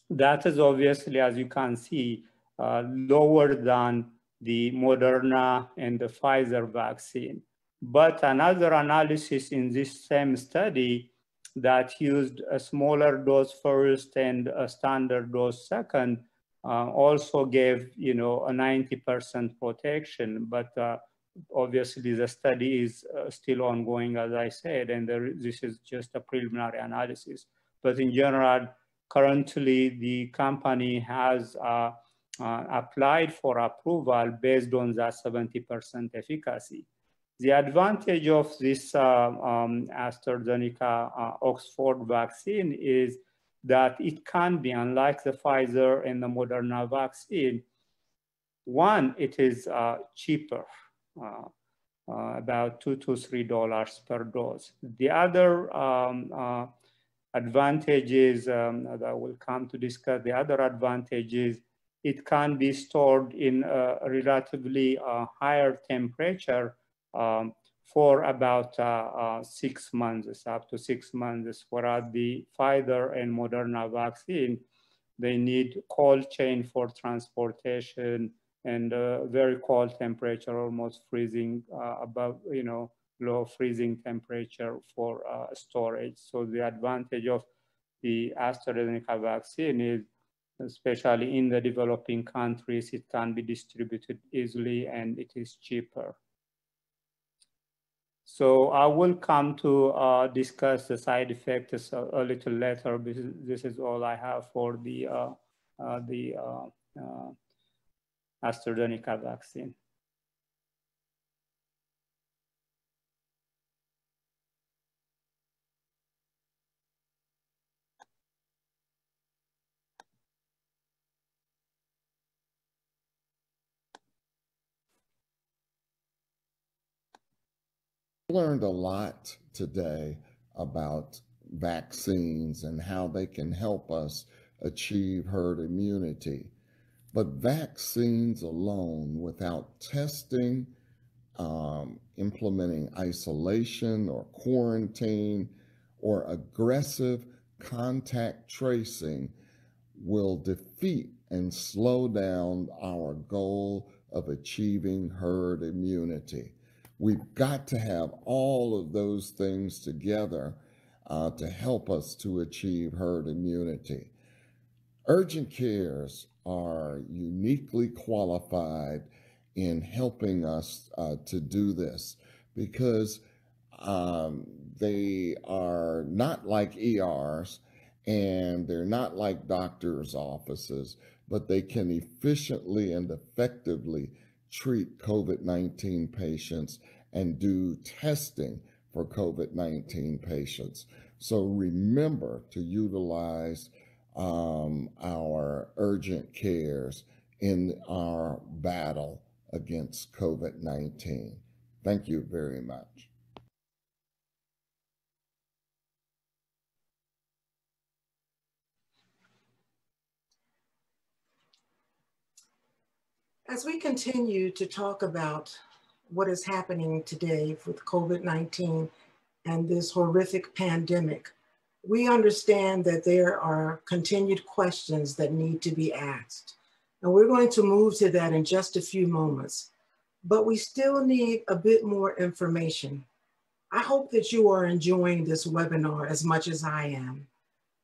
That is obviously, as you can see, lower than the Moderna and the Pfizer vaccine. But another analysis in this same study that used a smaller dose first and a standard dose second also gave, a 90% protection. But obviously the study is still ongoing, as I said, and this is just a preliminary analysis. But in general, currently the company has applied for approval based on that 70% efficacy. The advantage of this AstraZeneca Oxford vaccine is that it can be, unlike the Pfizer and the Moderna vaccine, one, it is cheaper, about $2 to $3 per dose. The other advantage is, that we'll come to discuss, the other advantage is it can be stored in a relatively higher temperature for about 6 months, up to 6 months, whereas the Pfizer and Moderna vaccine, they need cold chain for transportation and very cold temperature, almost freezing, above, low freezing temperature for storage. So the advantage of the AstraZeneca vaccine is, especially in the developing countries, it can be distributed easily and it is cheaper. So I will come to discuss the side effects a little later, because this is all I have for the AstraZeneca vaccine. Learned a lot today about vaccines and how they can help us achieve herd immunity. But vaccines alone, without testing, implementing isolation or quarantine, or aggressive contact tracing, will defeat and slow down our goal of achieving herd immunity. We've got to have all of those things together to help us to achieve herd immunity. Urgent cares are uniquely qualified in helping us to do this, because they are not like ERs and they're not like doctors' offices, but they can efficiently and effectively treat COVID-19 patients and do testing for COVID-19 patients. So remember to utilize our urgent cares in our battle against COVID-19. Thank you very much. As we continue to talk about what is happening today with COVID-19 and this horrific pandemic, we understand that there are continued questions that need to be asked. And we're going to move to that in just a few moments, but we still need a bit more information. I hope that you are enjoying this webinar as much as I am.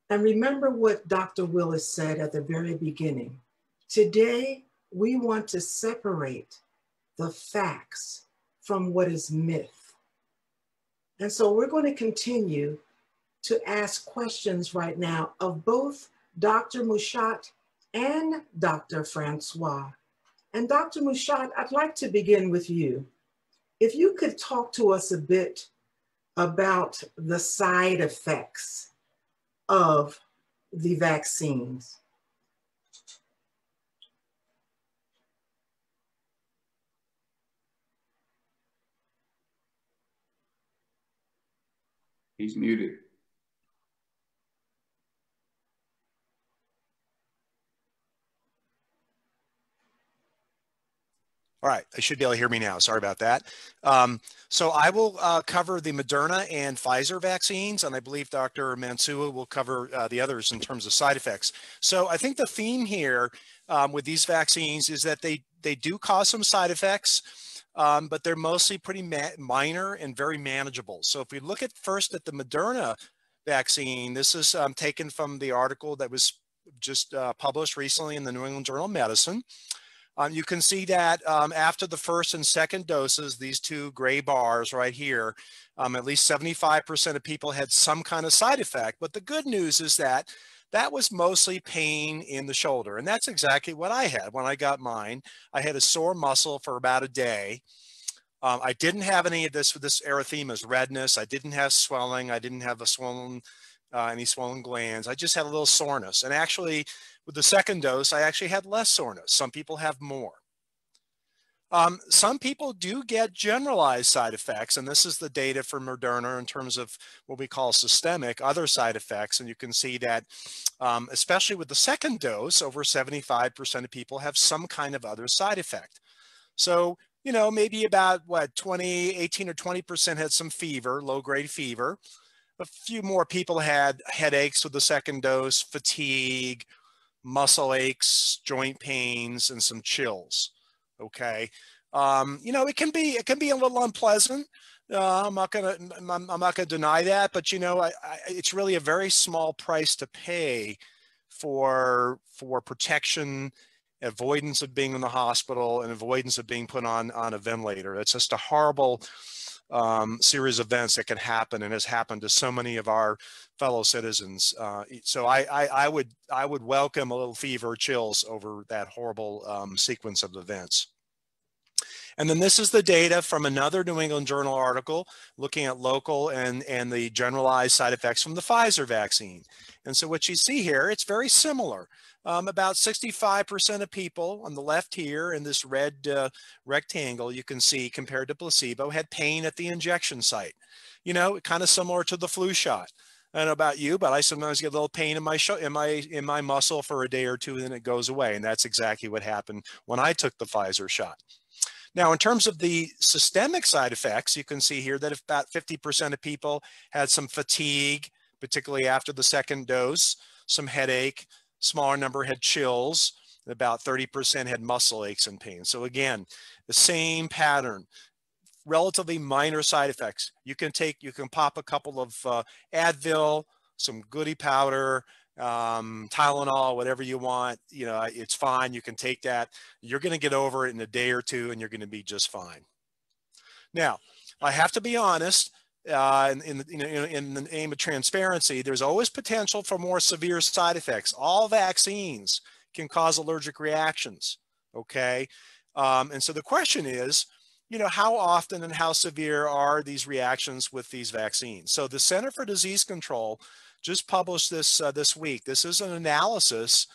And remember what Dr. Willis said at the very beginning. Today, we want to separate the facts from what is myth. And so we're going to continue to ask questions right now of both Dr. Mushat and Dr. Francois. And Dr. Mushat, I'd like to begin with you. If you could talk to us a bit about the side effects of the vaccines. He's muted. All right, I should be able to hear me now. Sorry about that. So I will cover the Moderna and Pfizer vaccines, and I believe Dr. Mansour will cover the others in terms of side effects. So I think the theme here with these vaccines is that they do cause some side effects, but they're mostly pretty minor and very manageable. So if we look at first at the Moderna vaccine, this is taken from the article that was just published recently in the New England Journal of Medicine. You can see that after the first and second doses, these two gray bars right here, at least 75% of people had some kind of side effect. But the good news is that that was mostly pain in the shoulder. And that's exactly what I had when I got mine. I had a sore muscle for about a day. I didn't have any of this erythemas, redness. I didn't have swelling. I didn't have any swollen glands. I just had a little soreness. And actually, with the second dose, I actually had less soreness. Some people have more. Some people do get generalized side effects, and this is the data for Moderna in terms of what we call systemic, other side effects. And you can see that, especially with the second dose, over 75% of people have some kind of other side effect. So, you know, maybe about 18 or 20% had some fever, low-grade fever. A few more people had headaches with the second dose, fatigue, muscle aches, joint pains, and some chills. Okay, you know, it can be a little unpleasant. I'm not gonna deny that, but you know, it's really a very small price to pay for protection, avoidance of being in the hospital, and avoidance of being put on a ventilator. It's just a horrible series of events that can happen, and has happened to so many of our fellow citizens. So I would welcome a little fever, chills over that horrible sequence of events. And then this is the data from another New England Journal article looking at local and the generalized side effects from the Pfizer vaccine. And so what you see here, it's very similar. About 65% of people on the left here in this red rectangle, you can see compared to placebo, had pain at the injection site. You know, kind of similar to the flu shot. I don't know about you, but I sometimes get a little pain in my muscle for a day or two, and then it goes away. And that's exactly what happened when I took the Pfizer shot. Now, in terms of the systemic side effects, you can see here that if about 50% of people had some fatigue, particularly after the second dose, some headache, smaller number had chills, about 30% had muscle aches and pain. So again, the same pattern, relatively minor side effects. You can pop a couple of Advil, some goody powder, Tylenol, whatever you want, you know, it's fine. You can take that. You're going to get over it in a day or two, and you're going to be just fine. Now, I have to be honest, in the name of transparency, there's always potential for more severe side effects. All vaccines can cause allergic reactions, okay? And so the question is, you know, how often and how severe are these reactions with these vaccines? So the Center for Disease Control just published this this week. This is an analysis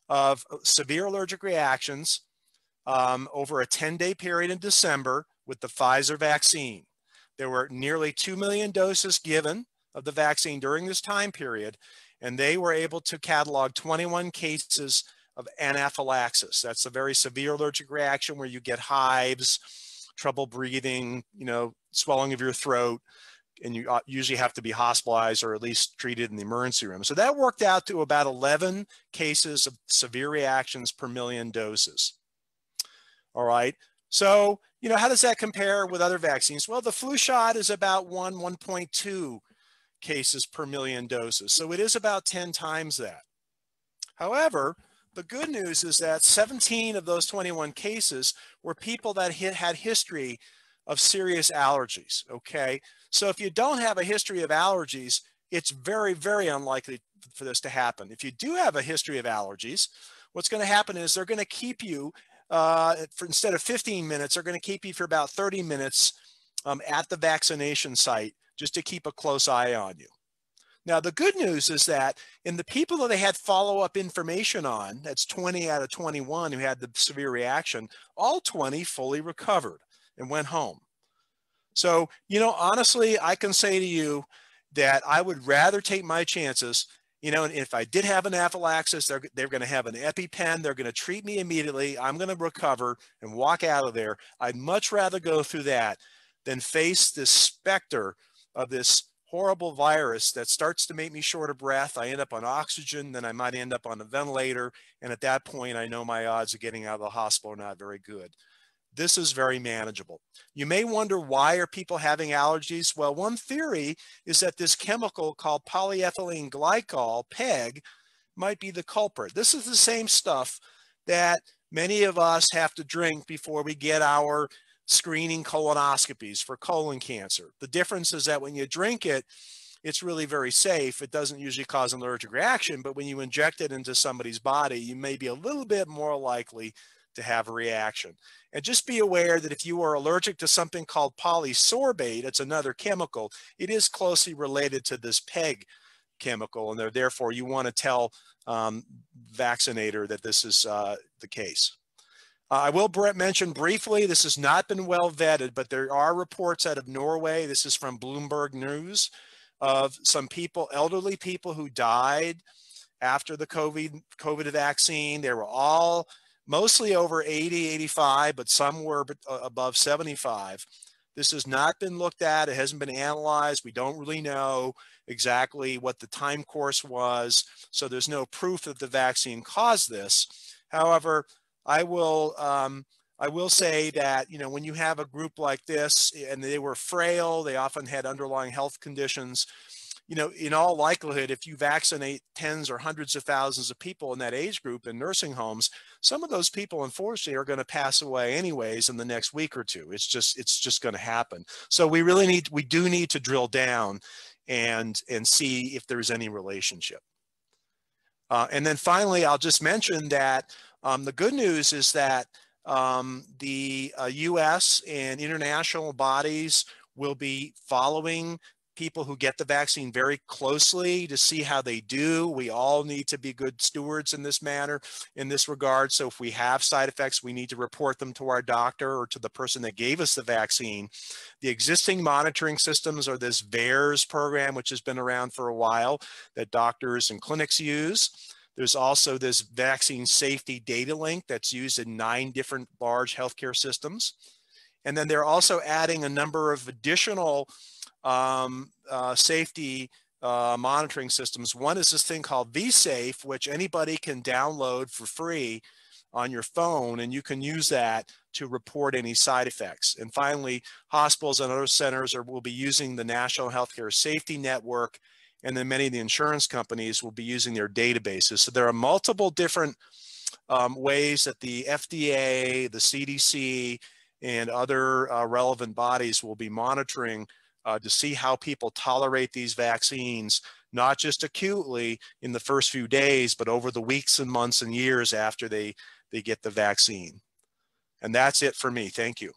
of severe allergic reactions over a 10-day period in December with the Pfizer vaccine. There were nearly 2 million doses given of the vaccine during this time period, and they were able to catalog 21 cases of anaphylaxis. That's a very severe allergic reaction where you get hives, trouble breathing, you know, swelling of your throat, and you usually have to be hospitalized or at least treated in the emergency room. So that worked out to about 11 cases of severe reactions per million doses. All right. So, you know, how does that compare with other vaccines? Well, the flu shot is about 1.2 cases per million doses. So it is about 10 times that. However, the good news is that 17 of those 21 cases were people that had history of serious allergies, okay? So if you don't have a history of allergies, it's very, very unlikely for this to happen. If you do have a history of allergies, what's going to happen is they're going to keep you, instead of 15 minutes, they're going to keep you for about 30 minutes at the vaccination site just to keep a close eye on you. Now, the good news is that in the people that they had follow-up information on, that's 20 out of 21 who had the severe reaction, all 20 fully recovered and went home. So, you know, honestly, I can say to you that I would rather take my chances. You know, and if I did have an anaphylaxis, they're going to have an EpiPen. They're going to treat me immediately. I'm going to recover and walk out of there. I'd much rather go through that than face this specter of this horrible virus that starts to make me short of breath. I end up on oxygen, then I might end up on a ventilator. And at that point, I know my odds of getting out of the hospital are not very good. This is very manageable. You may wonder, why are people having allergies? Well, one theory is that this chemical called polyethylene glycol, PEG, might be the culprit. This is the same stuff that many of us have to drink before we get our screening colonoscopies for colon cancer. The difference is that when you drink it, it's really very safe. It doesn't usually cause an allergic reaction, but when you inject it into somebody's body, you may be a little bit more likely to have a reaction. And just be aware that if you are allergic to something called polysorbate, it's another chemical, it is closely related to this PEG chemical, and therefore you want to tell vaccinator that this is the case. I will mention briefly, this has not been well vetted, but there are reports out of Norway, this is from Bloomberg News, of some people, elderly people who died after the COVID vaccine. They were all mostly over 80, 85, but some were above 75. This has not been looked at. It hasn't been analyzed. We don't really know exactly what the time course was. So there's no proof that the vaccine caused this. However, I will say that, you know, when you have a group like this and they were frail, they often had underlying health conditions, you know, in all likelihood, if you vaccinate tens or hundreds of thousands of people in that age group in nursing homes, some of those people, unfortunately, are going to pass away anyways in the next week or two. It's just going to happen. So we do need to drill down and see if there's any relationship. And then finally, I'll just mention that the good news is that the US and international bodies will be following people who get the vaccine very closely to see how they do. We all need to be good stewards in this manner, in this regard. So if we have side effects, we need to report them to our doctor or to the person that gave us the vaccine. The existing monitoring systems are this VAERS program, which has been around for a while, that doctors and clinics use. There's also this vaccine safety data link that's used in 9 different large healthcare systems. And then they're also adding a number of additional safety monitoring systems. One is this thing called vSafe, which anybody can download for free on your phone, and you can use that to report any side effects. And finally, hospitals and other centers will be using the National Healthcare Safety Network, and then many of the insurance companies will be using their databases. So there are multiple different ways that the FDA, the CDC, and other relevant bodies will be monitoring to see how people tolerate these vaccines, not just acutely in the first few days, but over the weeks and months and years after they get the vaccine. And that's it for me. Thank you.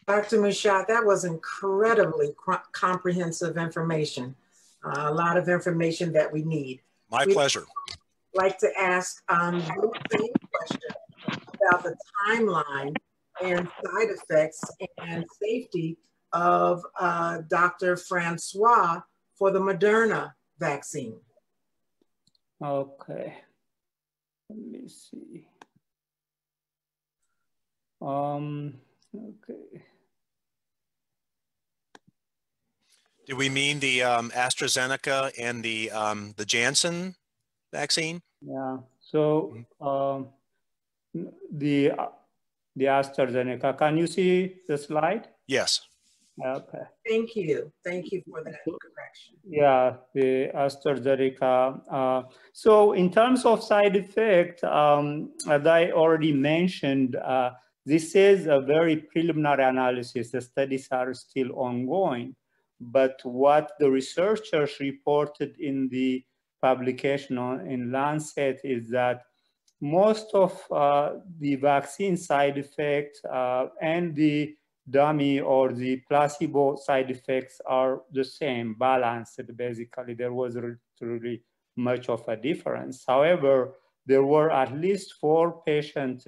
Dr. Mushat, that was incredibly comprehensive information. A lot of information that we need. My pleasure. Like to ask the same question about the timeline and side effects and safety of Dr. Francois for the Moderna vaccine. Okay, let me see. Okay. Do we mean the AstraZeneca and the Janssen vaccine? Yeah. So the AstraZeneca. Can you see the slide? Yes. Okay. Thank you. Thank you for that correction. Yeah, the AstraZeneca. So in terms of side effect, as I already mentioned, this is a very preliminary analysis. The studies are still ongoing. But what the researchers reported in the publication in Lancet is that most of the vaccine side effects and the dummy or the placebo side effects are the same, balanced basically. There wasn't really much of a difference. However, there were at least 4 patients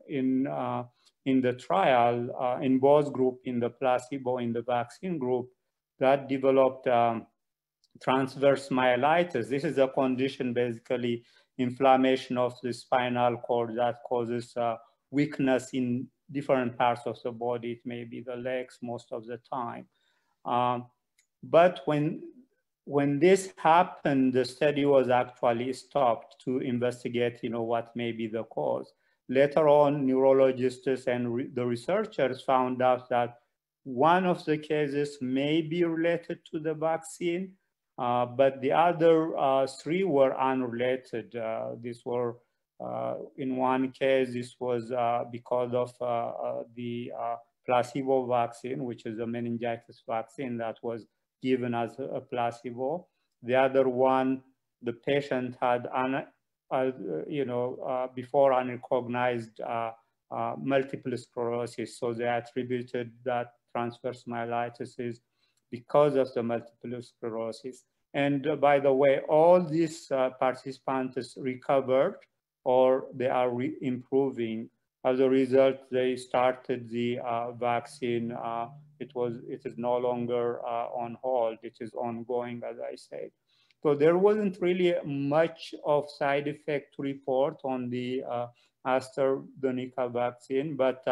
in the trial, in both groups, in the placebo, in the vaccine group, that developed transverse myelitis. This is a condition, basically inflammation of the spinal cord that causes weakness in different parts of the body. It may be the legs most of the time. But when this happened, the study was actually stopped to investigate, what may be the cause. Later on, neurologists and the researchers found out that one of the cases may be related to the vaccine, but the other 3 were unrelated. These were In one case, this was because of the placebo vaccine, which is a meningitis vaccine that was given as a placebo. The other one, the patient had, before unrecognized multiple sclerosis. So they attributed that transverse myelitis is because of the multiple sclerosis. And by the way, all these participants recovered or they are improving. As a result, they started the vaccine. It is no longer on hold. It is ongoing, as I said. So there wasn't really much of side effect to report on the AstraZeneca vaccine, but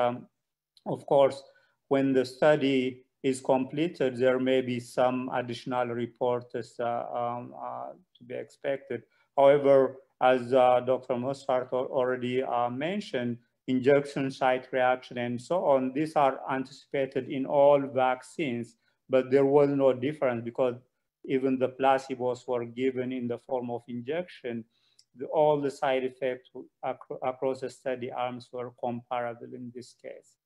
of course, when the study is completed, there may be some additional reports to be expected. However, as Dr. Mosshart already mentioned, injection site reaction and so on, these are anticipated in all vaccines, but there was no difference because even the placebos were given in the form of injection. All the side effects across the study arms were comparable in this case.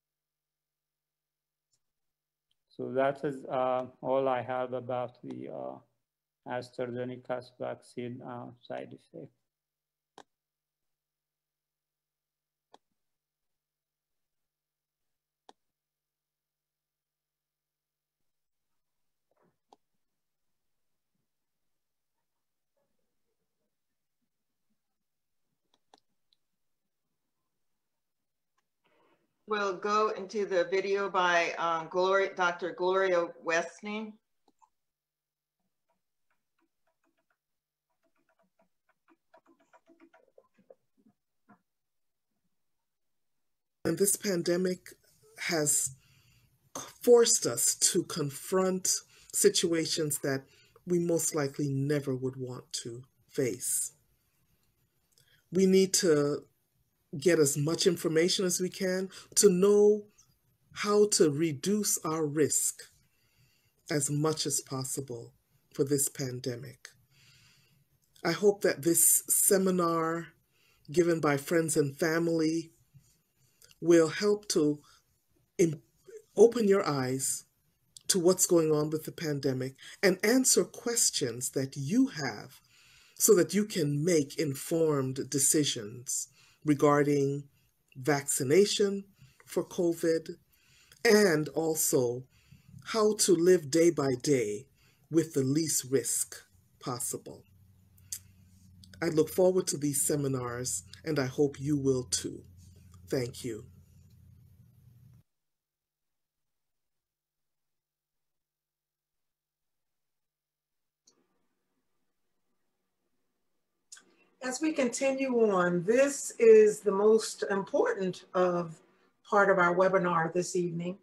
So that is all I have about the AstraZeneca vaccine side effect. We'll go into the video by Dr. Gloria Westney. And this pandemic has forced us to confront situations that we most likely never would want to face. We need to get as much information as we can to know how to reduce our risk as much as possible for this pandemic. I hope that this seminar given by friends and family will help to open your eyes to what's going on with the pandemic and answer questions that you have so that you can make informed decisions regarding vaccination for COVID and also how to live day by day with the least risk possible. I look forward to these seminars and I hope you will too. Thank you. As we continue on, this is the most important part of our webinar this evening.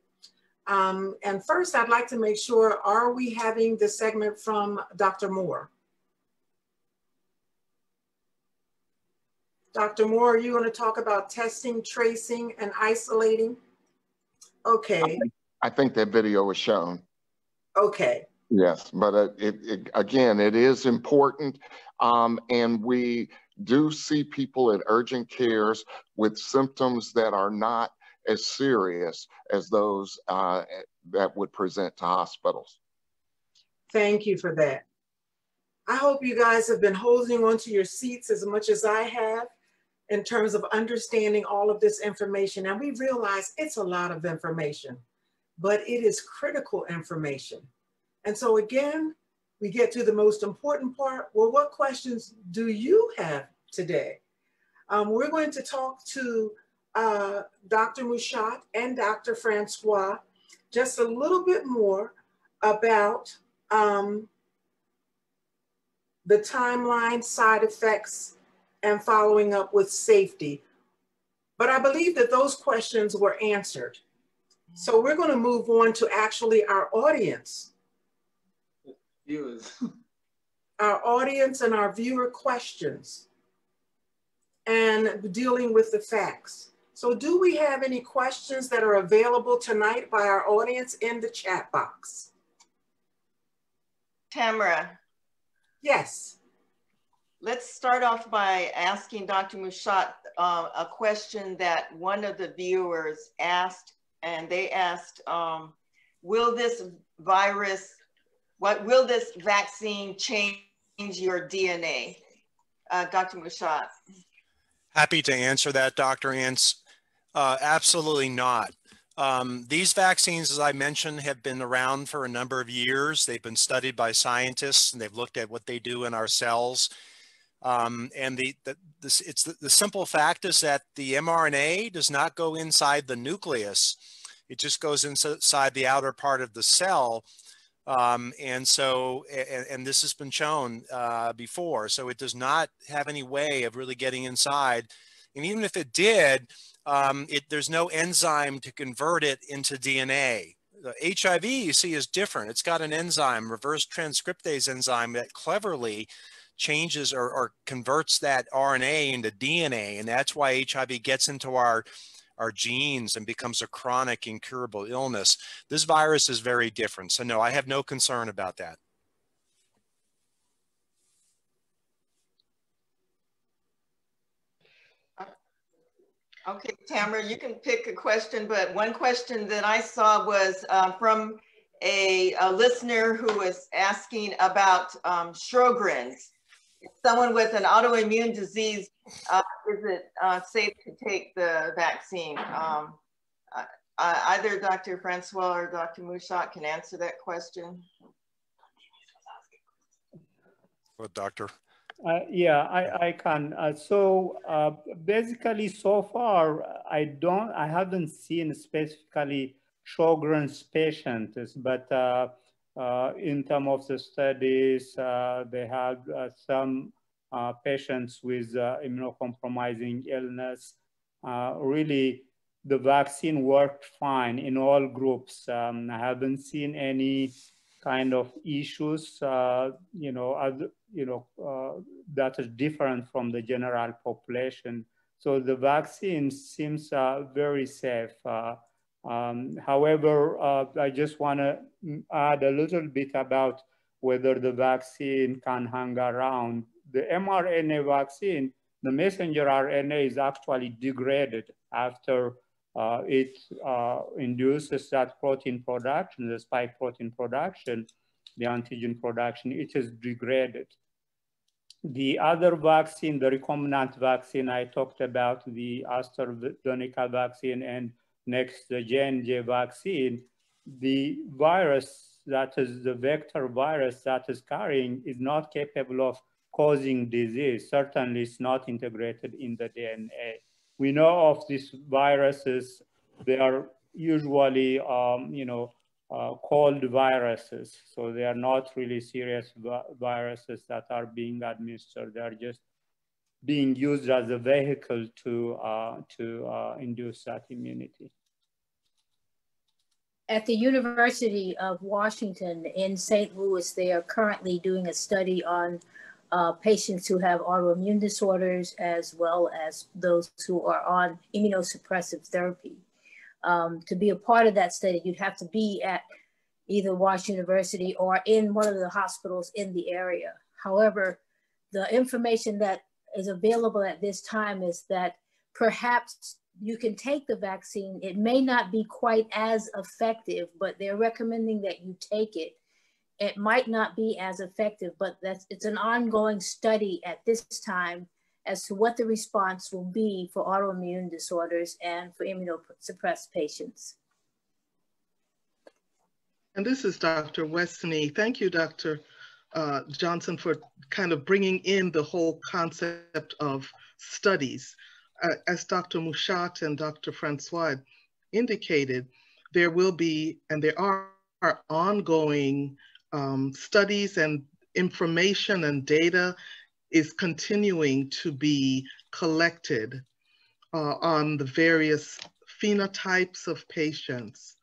And first, I'd like to make sure, are we having the segment from Dr. Moore? Dr. Moore, are you going to talk about testing, tracing, and isolating? Okay. I think that video was shown. Okay. Yes, but again, it is important. And we do see people at urgent cares with symptoms that are not as serious as those that would present to hospitals. Thank you for that. I hope you guys have been holding onto your seats as much as I have in terms of understanding all of this information. And we realize it's a lot of information, but it is critical information. And so again, we get to the most important part. Well, what questions do you have today? We're going to talk to Dr. Mouchat and Dr. Francois just a little bit more about the timeline, side effects, and following up with safety. But I believe that those questions were answered. So we're going to move on to actually our audience. Viewers. Our audience and our viewer questions and dealing with the facts. So do we have any questions that are available tonight by our audience in the chat box? Tamara. Yes. Let's start off by asking Dr. Mushat a question that one of the viewers asked, and they asked, will this vaccine change your DNA? Dr. Mushat. Happy to answer that, Dr. Ince. Absolutely not. These vaccines, as I mentioned, have been around for a number of years. They've been studied by scientists, and they've looked at what they do in our cells. And the simple fact is that the mRNA does not go inside the nucleus. It just goes inside the outer part of the cell. And this has been shown before. So it does not have any way of really getting inside. And even if it did, there's no enzyme to convert it into DNA. The HIV, you see, is different. It's got an enzyme, reverse transcriptase enzyme, that cleverly changes or converts that RNA into DNA. And that's why HIV gets into our genes and becomes a chronic incurable illness. This virus is very different. So no, I have no concern about that. Okay, Tamara, you can pick a question, but one question that I saw was from a listener who was asking about Sjogren's. Someone with an autoimmune disease, is it safe to take the vaccine? Either Dr. Francois or Dr. Mushat can answer that question. Well, doctor. Yeah, I can. Basically, so far, I haven't seen specifically Sjogren's patients, but in terms of the studies, they had some patients with immunocompromising illness. Really, the vaccine worked fine in all groups. I haven't seen any kind of issues, that is different from the general population. So the vaccine seems very safe. However, I just want to add a little bit about whether the vaccine can hang around. The mRNA vaccine, the messenger RNA is actually degraded after it induces that protein production, the spike protein production, the antigen production, it is degraded. The other vaccine, the recombinant vaccine I talked about, the AstraZeneca vaccine and next the J&J vaccine, the virus, that is the vector virus that is carrying, is not capable of causing disease. Certainly it's not integrated in the DNA. We know of these viruses, they are usually, cold viruses. So they are not really serious viruses that are being administered. They are just being used as a vehicle to induce that immunity. At the University of Washington in St. Louis, they are currently doing a study on patients who have autoimmune disorders, as well as those who are on immunosuppressive therapy. To be a part of that study, you'd have to be at either Washington University or in one of the hospitals in the area. However, the information that is available at this time is that perhaps you can take the vaccine. It may not be quite as effective, but they're recommending that you take it. It might not be as effective, but it's an ongoing study at this time as to what the response will be for autoimmune disorders and for immunosuppressed patients. And this is Dr. Westney. Thank you, Dr. Johnson, for kind of bringing in the whole concept of studies. As Dr. Mushat and Dr. Francois indicated, there will be, and there are ongoing studies, and information and data is continuing to be collected on the various phenotypes of patients.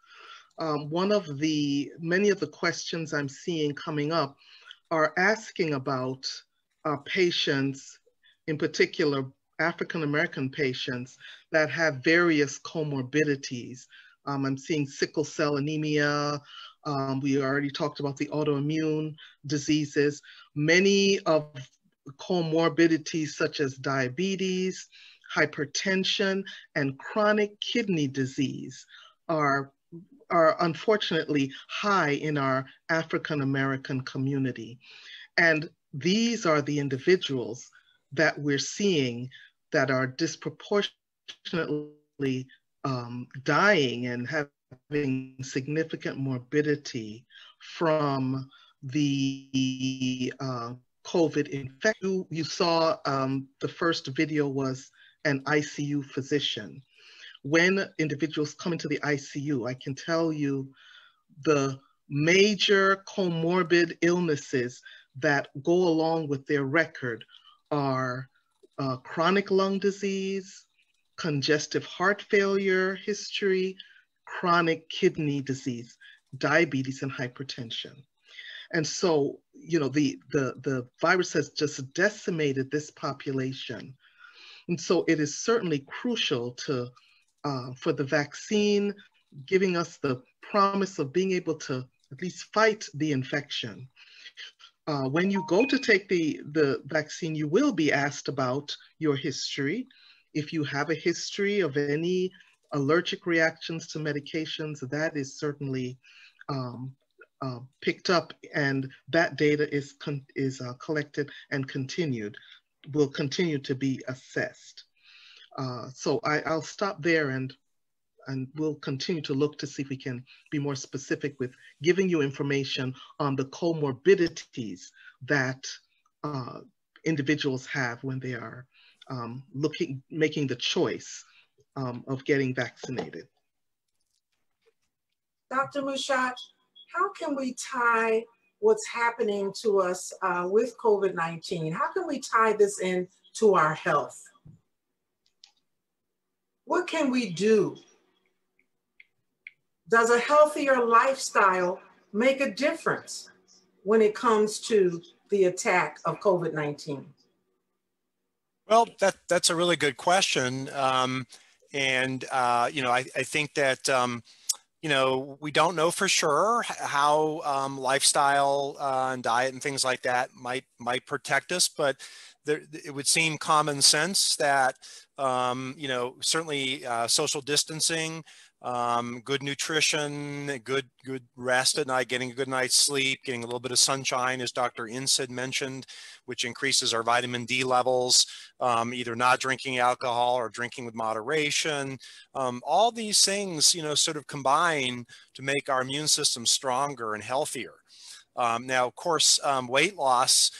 Many of the questions I'm seeing coming up are asking about patients, in particular African-American patients that have various comorbidities. I'm seeing sickle cell anemia. We already talked about the autoimmune diseases. Many of comorbidities such as diabetes, hypertension, and chronic kidney disease are unfortunately high in our African American community. And these are the individuals that we're seeing that are disproportionately dying and having significant morbidity from the COVID infection. You saw the first video was an ICU physician. When individuals come into the ICU, I can tell you the major comorbid illnesses that go along with their record are chronic lung disease, congestive heart failure history, chronic kidney disease, diabetes, and hypertension. And so, you know, the virus has just decimated this population. And so it is certainly crucial to, for the vaccine, giving us the promise of being able to at least fight the infection. When you go to take the vaccine, you will be asked about your history. If you have a history of any allergic reactions to medications, that is certainly picked up, and that data is collected and will continue to be assessed. So I'll stop there, and we'll continue to look to see if we can be more specific with giving you information on the comorbidities that individuals have when they are making the choice of getting vaccinated. Dr. Mushat, how can we tie what's happening to us with COVID-19? How can we tie this in to our health? What can we do? Does a healthier lifestyle make a difference when it comes to the attack of COVID-19? Well, that's a really good question. You know, I think that, you know, we don't know for sure how lifestyle and diet and things like that might protect us, but it would seem common sense that, you know, certainly social distancing, good nutrition, good rest at night, getting a good night's sleep, getting a little bit of sunshine, as Dr. Ince had mentioned, which increases our vitamin D levels, either not drinking alcohol or drinking with moderation. All these things, you know, sort of combine to make our immune system stronger and healthier. Now, of course, weight loss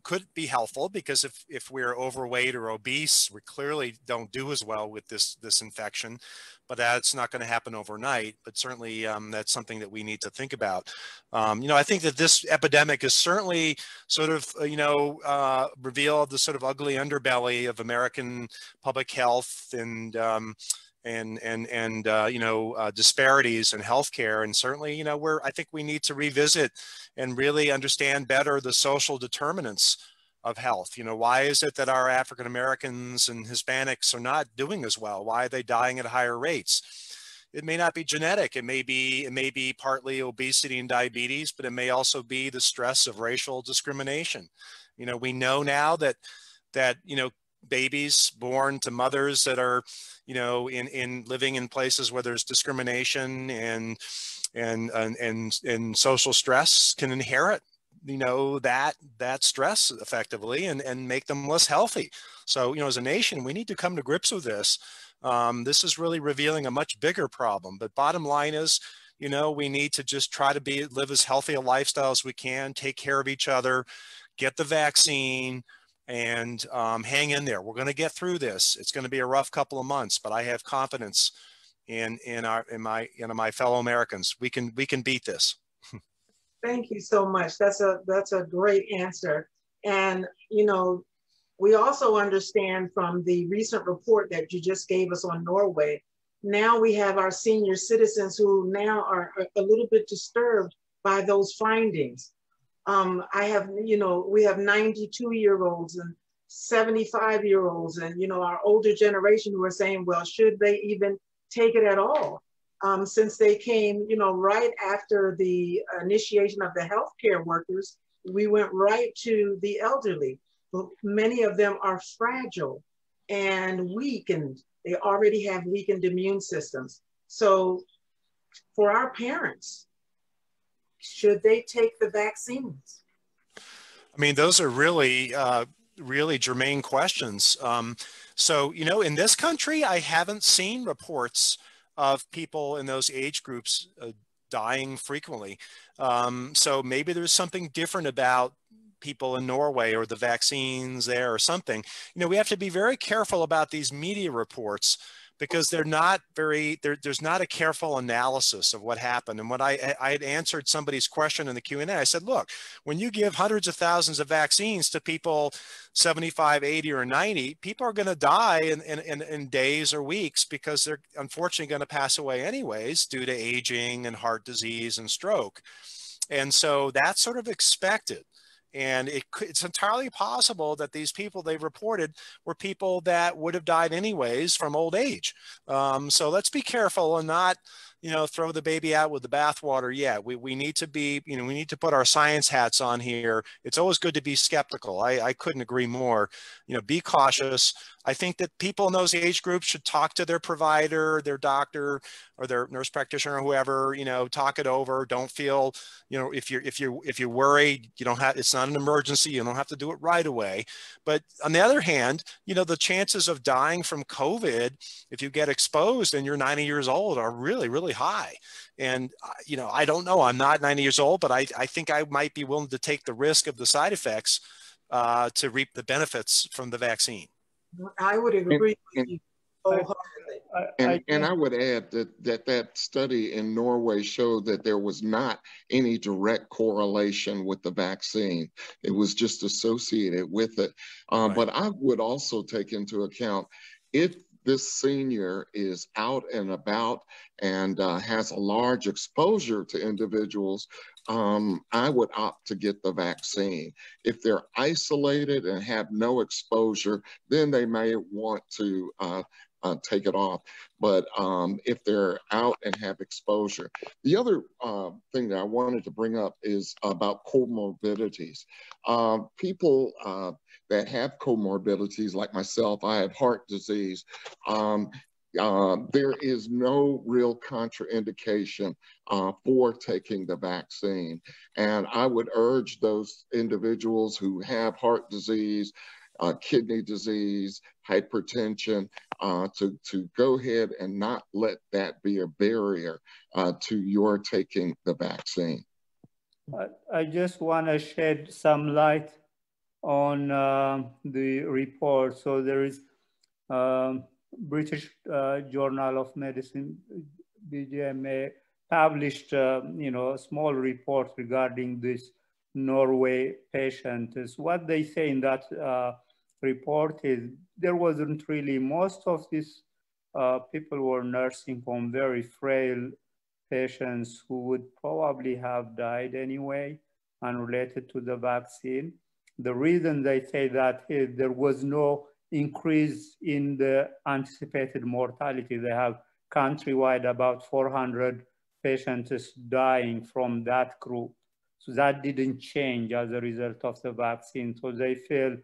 could be helpful, because if we're overweight or obese, we clearly don't do as well with this infection, but that's not going to happen overnight. But certainly that's something that we need to think about. You know, I think that this epidemic is certainly sort of, you know, revealed the sort of ugly underbelly of American public health and you know, disparities in healthcare. And certainly, you know, I think we need to revisit and really understand better the social determinants of health. You know, why is it that our African Americans and Hispanics are not doing as well? Why are they dying at higher rates? It may not be genetic. It may be partly obesity and diabetes, but it may also be the stress of racial discrimination. You know, we know now that you know, babies born to mothers that are, you know, in living in places where there's discrimination and social stress can inherit, you know, that stress effectively and make them less healthy. So, you know, as a nation, we need to come to grips with this. This is really revealing a much bigger problem. But bottom line is, you know, we need to just try to live as healthy a lifestyle as we can, take care of each other, get the vaccine, and hang in there. We're going to get through this. It's going to be a rough couple of months, but I have confidence in my fellow Americans. We can beat this. Thank you so much. That's a great answer. And you know, we also understand from the recent report that you just gave us on Norway, now we have our senior citizens who now are a little bit disturbed by those findings. I have, you know, we have 92-year-olds and 75-year-olds and, you know, our older generation who are saying, well, should they even take it at all? Since they came, you know, right after the initiation of the healthcare workers, we went right to the elderly. but many of them are fragile and weakened. They already have weakened immune systems. So for our parents, should they take the vaccines? I mean, those are really, really germane questions. So, you know, in this country, I haven't seen reports of people in those age groups dying frequently. So maybe there's something different about people in Norway or the vaccines there or something. You know, we have to be very careful about these media reports because they're not very, there's not a careful analysis of what happened. And when I had answered somebody's question in the Q&A, I said, look, when you give hundreds of thousands of vaccines to people 75, 80, or 90, people are going to die in days or weeks because they're unfortunately going to pass away anyways due to aging and heart disease and stroke. And so that's sort of expected. And it's entirely possible that these people they've reported were people that would have died anyways from old age. So let's be careful and not, you know, throw the baby out with the bathwater. Yeah, we need to be, you know, we need to put our science hats on here. It's always good to be skeptical. I couldn't agree more. You know, be cautious. I think that people in those age groups should talk to their provider, their doctor, or their nurse practitioner, or whoever, you know, talk it over. Don't feel, you know, if you're worried, you don't have, it's not an emergency. You don't have to do it right away. But on the other hand, you know, the chances of dying from COVID, if you get exposed and you're 90 years old, are really, really high. And, you know, I don't know, I'm not 90 years old, but I think I might be willing to take the risk of the side effects to reap the benefits from the vaccine. I would agree with you wholeheartedly. And I would add that study in Norway showed that there was not any direct correlation with the vaccine. It was just associated with it. Right. But I would also take into account if this senior is out and about and has a large exposure to individuals, I would opt to get the vaccine. If they're isolated and have no exposure, then they may want to take it off. But if they're out and have exposure. The other thing that I wanted to bring up is about comorbidities. People that have comorbidities, like myself, I have heart disease. There is no real contraindication for taking the vaccine. And I would urge those individuals who have heart disease, kidney disease, hypertension, to go ahead and not let that be a barrier to your taking the vaccine. I just want to shed some light on the report. So there is British Journal of Medicine, BJMA, published you know, a small report regarding this Norway patient. What they say in that report is there wasn't really, most of these people were nursing home, very frail patients who would probably have died anyway, unrelated to the vaccine. The reason they say that is there was no increase in the anticipated mortality. They have countrywide about 400 patients dying from that group. So that didn't change as a result of the vaccine. So they feel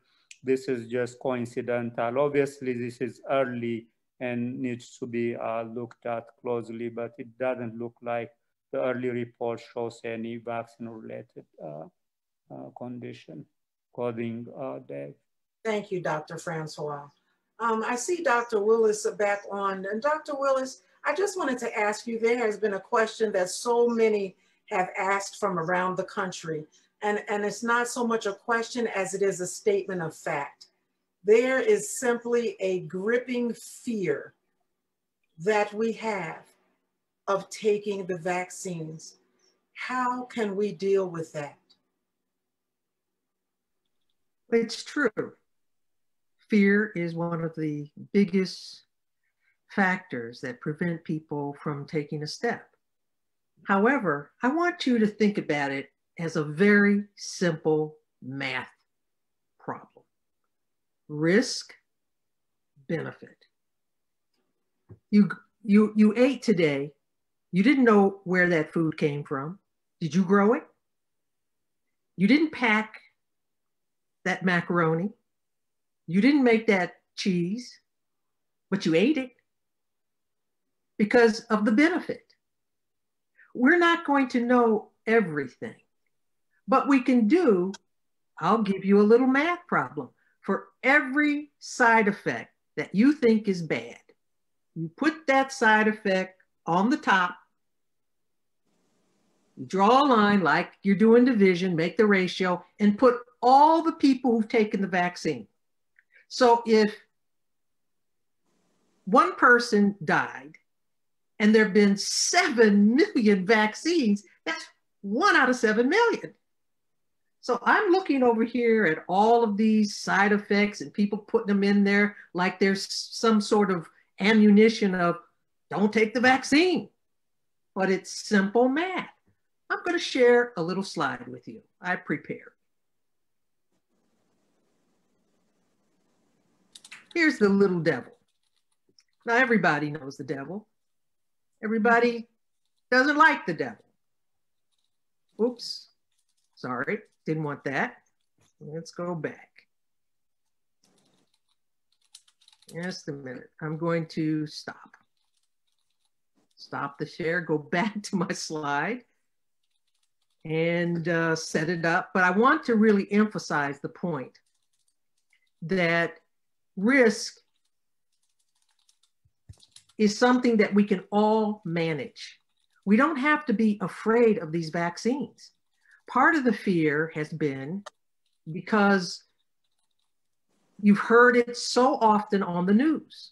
this is just coincidental. Obviously, this is early and needs to be looked at closely, but it doesn't look like the early report shows any vaccine-related condition causing death. Thank you, Dr. Francois. I see Dr. Willis back on. And Dr. Willis, I just wanted to ask you, there has been a question that so many have asked from around the country. And it's not so much a question as it is a statement of fact. There is simply a gripping fear that we have of taking the vaccines. How can we deal with that? It's true. Fear is one of the biggest factors that prevent people from taking a step. However, I want you to think about it as a very simple math problem. Risk, benefit. You ate today. You didn't know where that food came from. Did you grow it? You didn't pack that macaroni. You didn't make that cheese, but you ate it because of the benefit. We're not going to know everything, but we can do, I'll give you a little math problem. For every side effect that you think is bad, you put that side effect on the top, you draw a line like you're doing division, make the ratio, and put all the people who've taken the vaccine. So if one person died and there have been 7 million vaccines, that's 1 out of 7 million. So I'm looking over here at all of these side effects and people putting them in there like there's some sort of ammunition of don't take the vaccine, but it's simple math. I'm going to share a little slide with you. I prepared. Here's the little devil. Now everybody knows the devil. Everybody doesn't like the devil. Oops, sorry, didn't want that. Let's go back. Just a minute, I'm going to stop. Stop the share, go back to my slide and set it up. But I want to really emphasize the point that risk is something that we can all manage. We don't have to be afraid of these vaccines. Part of the fear has been because you've heard it so often on the news.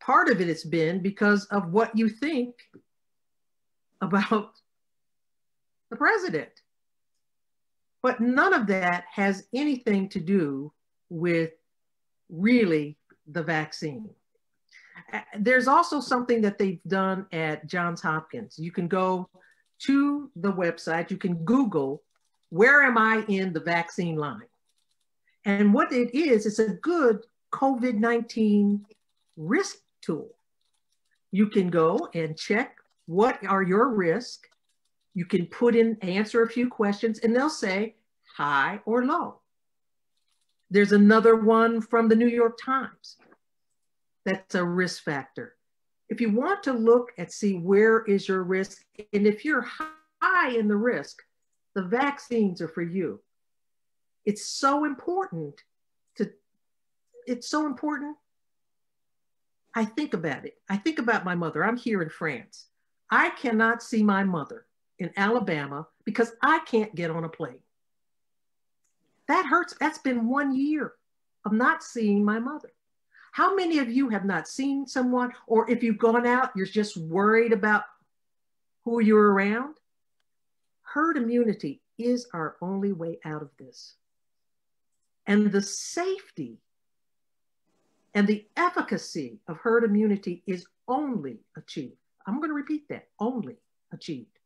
Part of it has been because of what you think about the president. But none of that has anything to do with really the vaccine. There's also something that they've done at Johns Hopkins. You can go to the website, you can Google, where am I in the vaccine line? And what it is, it's a good COVID-19 risk tool. You can go and check what are your risks. You can put in, answer a few questions, and they'll say high or low. There's another one from the New York Times. That's a risk factor. If you want to look and see where is your risk, and if you're high in the risk, the vaccines are for you. It's so important I think about it. I think about my mother. I'm here in France. I cannot see my mother in Alabama because I can't get on a plane. That hurts. That's been 1 year of not seeing my mother. How many of you have not seen someone, or if you've gone out, you're just worried about who you're around? Herd immunity is our only way out of this. And the safety and the efficacy of herd immunity is only achieved. I'm going to repeat that, only achieved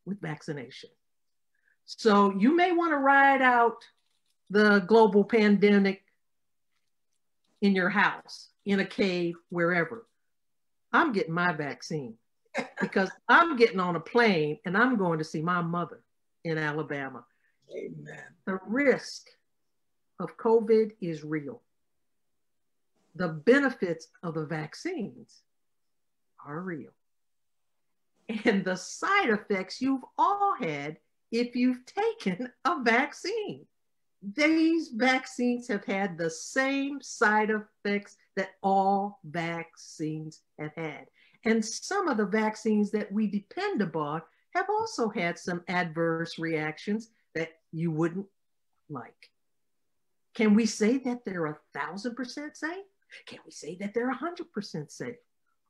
with vaccination. So you may want to ride out the global pandemic in your house, in a cave, wherever. I'm getting my vaccine because I'm getting on a plane and I'm going to see my mother in Alabama. Amen. The risk of COVID is real. The benefits of the vaccines are real. And the side effects you've all had if you've taken a vaccine. These vaccines have had the same side effects that all vaccines have had. And some of the vaccines that we depend upon have also had some adverse reactions that you wouldn't like. Can we say that they're 1,000% safe? Can we say that they're 100% safe?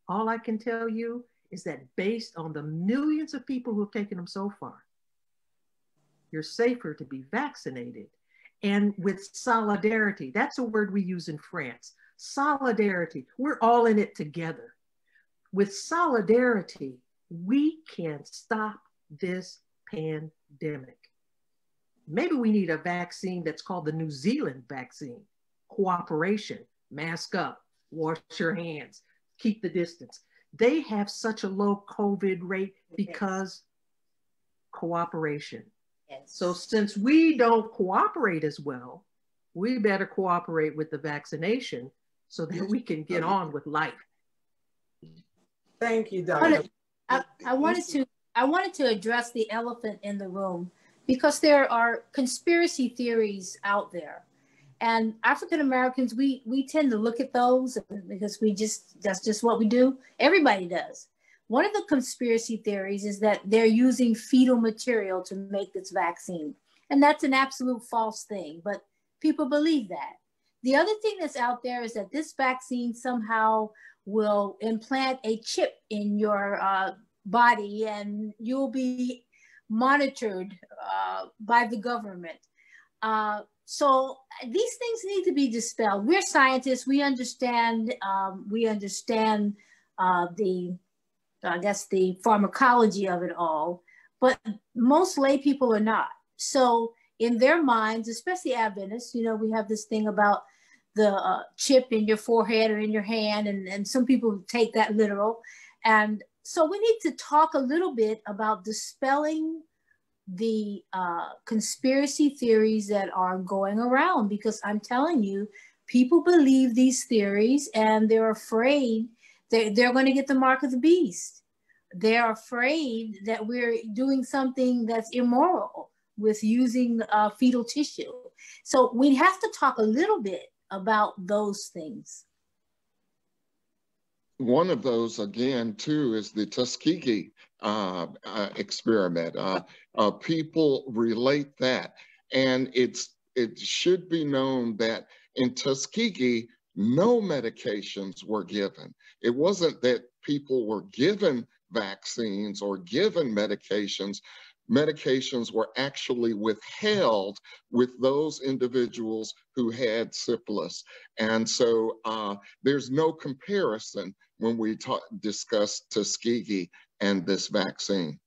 All I can tell you is that based on the millions of people who have taken them so far, you're safer to be vaccinated. And with solidarity, that's a word we use in France. Solidarity, we're all in it together. With solidarity, we can stop this pandemic. Maybe we need a vaccine that's called the New Zealand vaccine. Cooperation, mask up, wash your hands, keep the distance. They have such a low COVID rate because cooperation. Yes. So since we don't cooperate as well, we better cooperate with the vaccination so that we can get on with life. Thank you, Dr. I wanted to address the elephant in the room because there are conspiracy theories out there. And African Americans, we tend to look at those because that's just what we do. Everybody does. One of the conspiracy theories is that they're using fetal material to make this vaccine. And that's an absolute false thing, but people believe that. The other thing that's out there is that this vaccine somehow will implant a chip in your body and you'll be monitored by the government. So these things need to be dispelled. We're scientists. We understand the pharmacology of it all, but most lay people are not. So in their minds, especially Adventists, you know, we have this thing about the chip in your forehead or in your hand, and some people take that literal. And so we need to talk a little bit about dispelling the conspiracy theories that are going around, because I'm telling you, people believe these theories and they're afraid that they're going to get the mark of the beast. They're afraid that we're doing something that's immoral with using fetal tissue. So we have to talk a little bit about those things. One of those, again, too, is the Tuskegee experiment. People relate that. And it should be known that in Tuskegee, no medications were given. It wasn't that people were given vaccines or given medications. Medications were actually withheld with those individuals who had syphilis. And so there's no comparison when we discuss Tuskegee and this vaccine.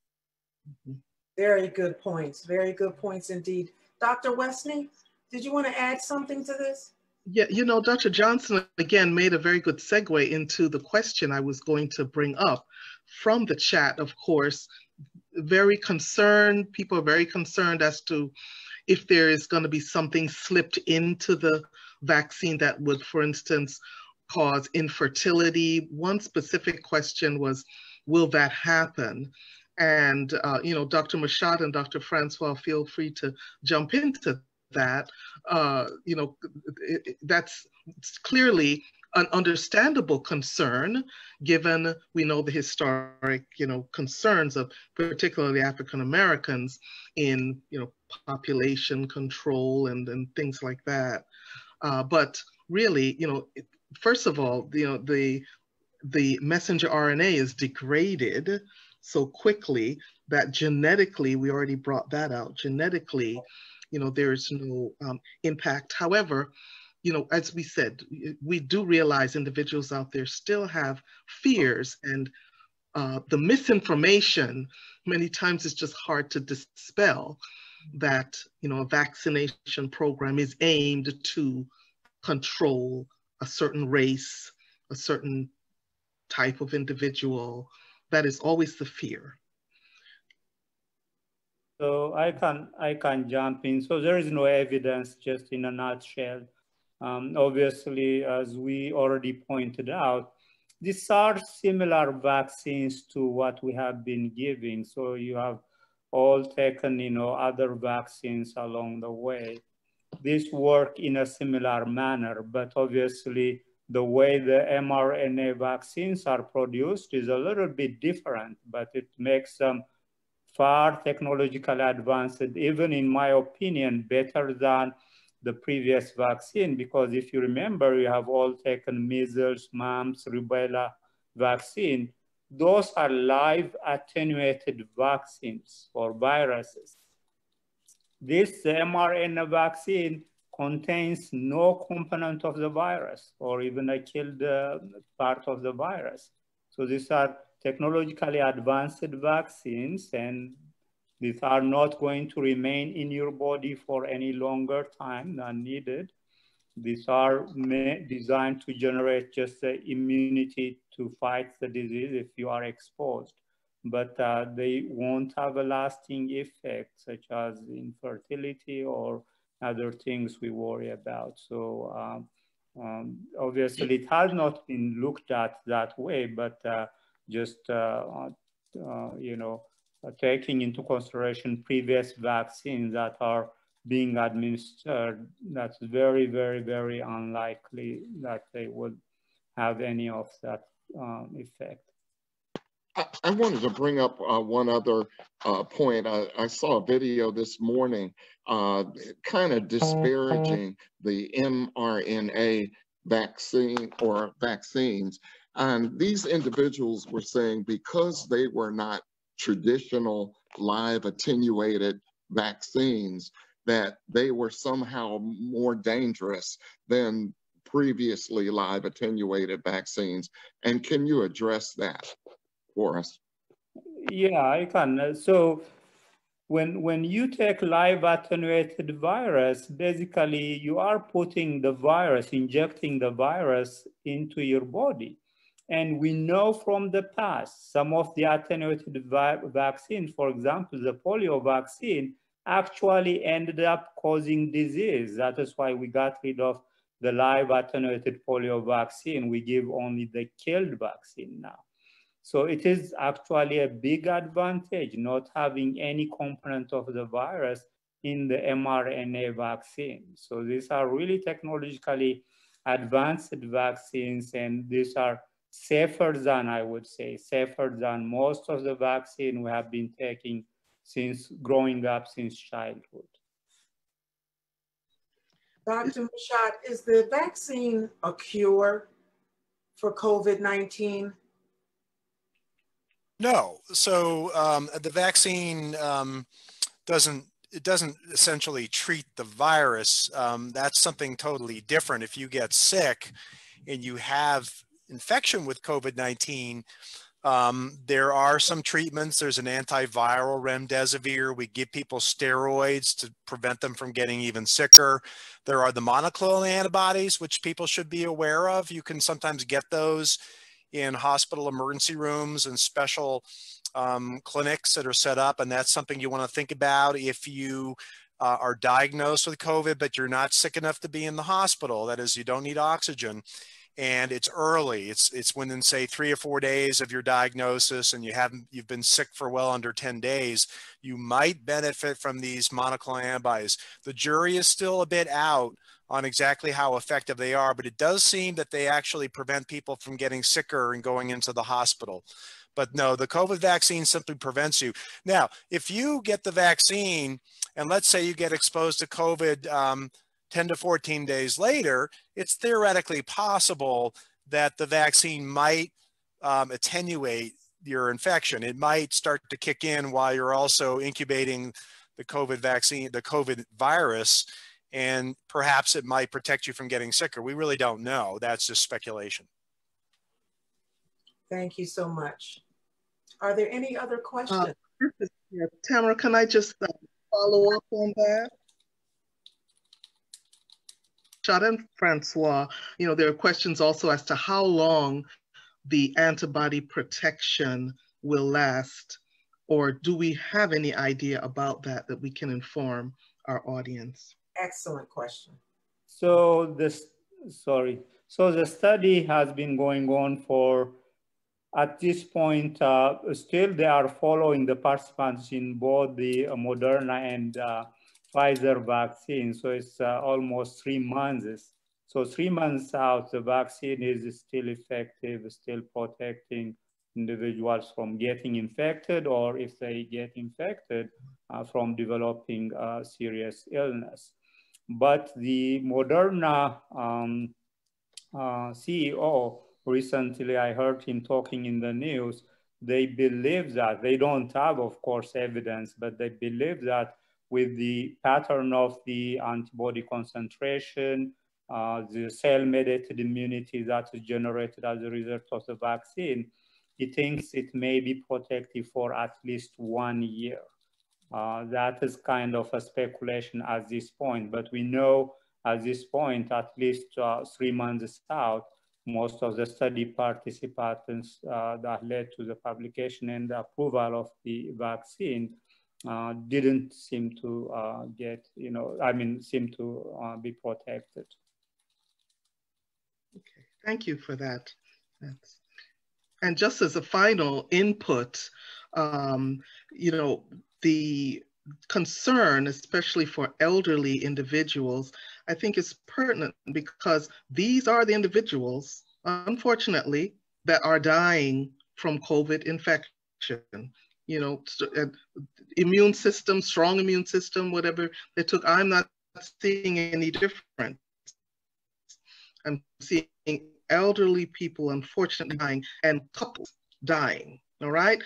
Very good points. Very good points indeed. Dr. Westney, did you want to add something to this? Yeah, you know, Dr. Johnson, again, made a very good segue into the question I was going to bring up from the chat, of course. Very concerned, people are very concerned as to if there is going to be something slipped into the vaccine that would, for instance, cause infertility. One specific question was, will that happen? And, you know, Dr. Mashad and Dr. Francois, feel free to jump into that. You know, that's clearly an understandable concern, given we know the historic, you know, concerns of particularly African Americans in, you know, population control and things like that. But really, you know, first of all, you know, the messenger RNA is degraded so quickly that genetically, we already brought that out, genetically, you know, there is no impact. However, you know, as we said, we do realize individuals out there still have fears, and the misinformation many times is just hard to dispel, that, you know, a vaccination program is aimed to control a certain race, a certain type of individual. That is always the fear. So I can jump in. So there is no evidence, just in a nutshell. Obviously, as we already pointed out, these are similar vaccines to what we have been giving. So you have all taken, you know, other vaccines along the way. These work in a similar manner, but obviously the way the mRNA vaccines are produced is a little bit different, but it makes them far technologically advanced, even in my opinion, better than the previous vaccine, because if you remember, you have all taken measles, mumps, rubella vaccine. Those are live attenuated vaccines for viruses. This mRNA vaccine contains no component of the virus or even a killed part of the virus. So these are technologically advanced vaccines, and these are not going to remain in your body for any longer time than needed. These are designed to generate just the immunity to fight the disease if you are exposed, but they won't have a lasting effect, such as infertility or other things we worry about. So obviously it has not been looked at that way, but taking into consideration previous vaccines that are being administered, that's very, very, very unlikely that they would have any of that effect. I wanted to bring up one other point. I saw a video this morning kind of disparaging the mRNA vaccine or vaccines. And these individuals were saying because they were not traditional live attenuated vaccines, that they were somehow more dangerous than previously live attenuated vaccines. And can you address that for us? Yeah, I can. So when you take live attenuated virus, basically you are putting the virus, injecting the virus into your body. And we know from the past, some of the attenuated vaccines, for example, the polio vaccine, actually ended up causing disease. That is why we got rid of the live attenuated polio vaccine. We give only the killed vaccine now. So it is actually a big advantage not having any component of the virus in the mRNA vaccine. So these are really technologically advanced vaccines, and these are safer than, I would say, safer than most of the vaccine we have been taking since growing up, since childhood. Dr. Mashad, is the vaccine a cure for COVID-19? No. So the vaccine doesn't essentially treat the virus. That's something totally different. If you get sick and you have infection with COVID-19, there are some treatments. There's an antiviral, remdesivir. We give people steroids to prevent them from getting even sicker. There are the monoclonal antibodies, which people should be aware of. You can sometimes get those in hospital emergency rooms and special clinics that are set up. And that's something you want to think about if you are diagnosed with COVID, but you're not sick enough to be in the hospital. That is, you don't need oxygen. And it's early. It's within, say, 3 or 4 days of your diagnosis, and you've been sick for well under 10 days. You might benefit from these monoclonal antibodies. The jury is still a bit out on exactly how effective they are, but it does seem that they actually prevent people from getting sicker and going into the hospital. But no, the COVID vaccine simply prevents you. Now, if you get the vaccine, and let's say you get exposed to COVID 10 to 14 days later, it's theoretically possible that the vaccine might attenuate your infection. It might start to kick in while you're also incubating the COVID vaccine, the COVID virus, and perhaps it might protect you from getting sicker. We really don't know. That's just speculation. Thank you so much. Are there any other questions? Tamara, can I just follow up on that? And Francois, there are questions also as to how long the antibody protection will last, or do we have any idea about that we can inform our audience? Excellent question. So the study has been going on for, at this point, still they are following the participants in both the Moderna and Pfizer vaccine. So it's almost 3 months. So 3 months out, the vaccine is still effective, still protecting individuals from getting infected, or if they get infected, from developing serious illness. But the Moderna CEO, recently I heard him talking in the news, they believe that, they don't have, of course, evidence, but they believe that with the pattern of the antibody concentration, the cell-mediated immunity that is generated as a result of the vaccine, he thinks it may be protective for at least 1 year. That is kind of a speculation at this point, but we know at this point, at least 3 months out, most of the study participants that led to the publication and the approval of the vaccine didn't seem to seem to be protected. Okay, thank you for that. And just as a final input, the concern, especially for elderly individuals, I think is pertinent because these are the individuals, unfortunately, that are dying from COVID infection. Immune system, strong immune system, whatever they took, I'm not seeing any difference. I'm seeing elderly people unfortunately dying and couples dying, all right?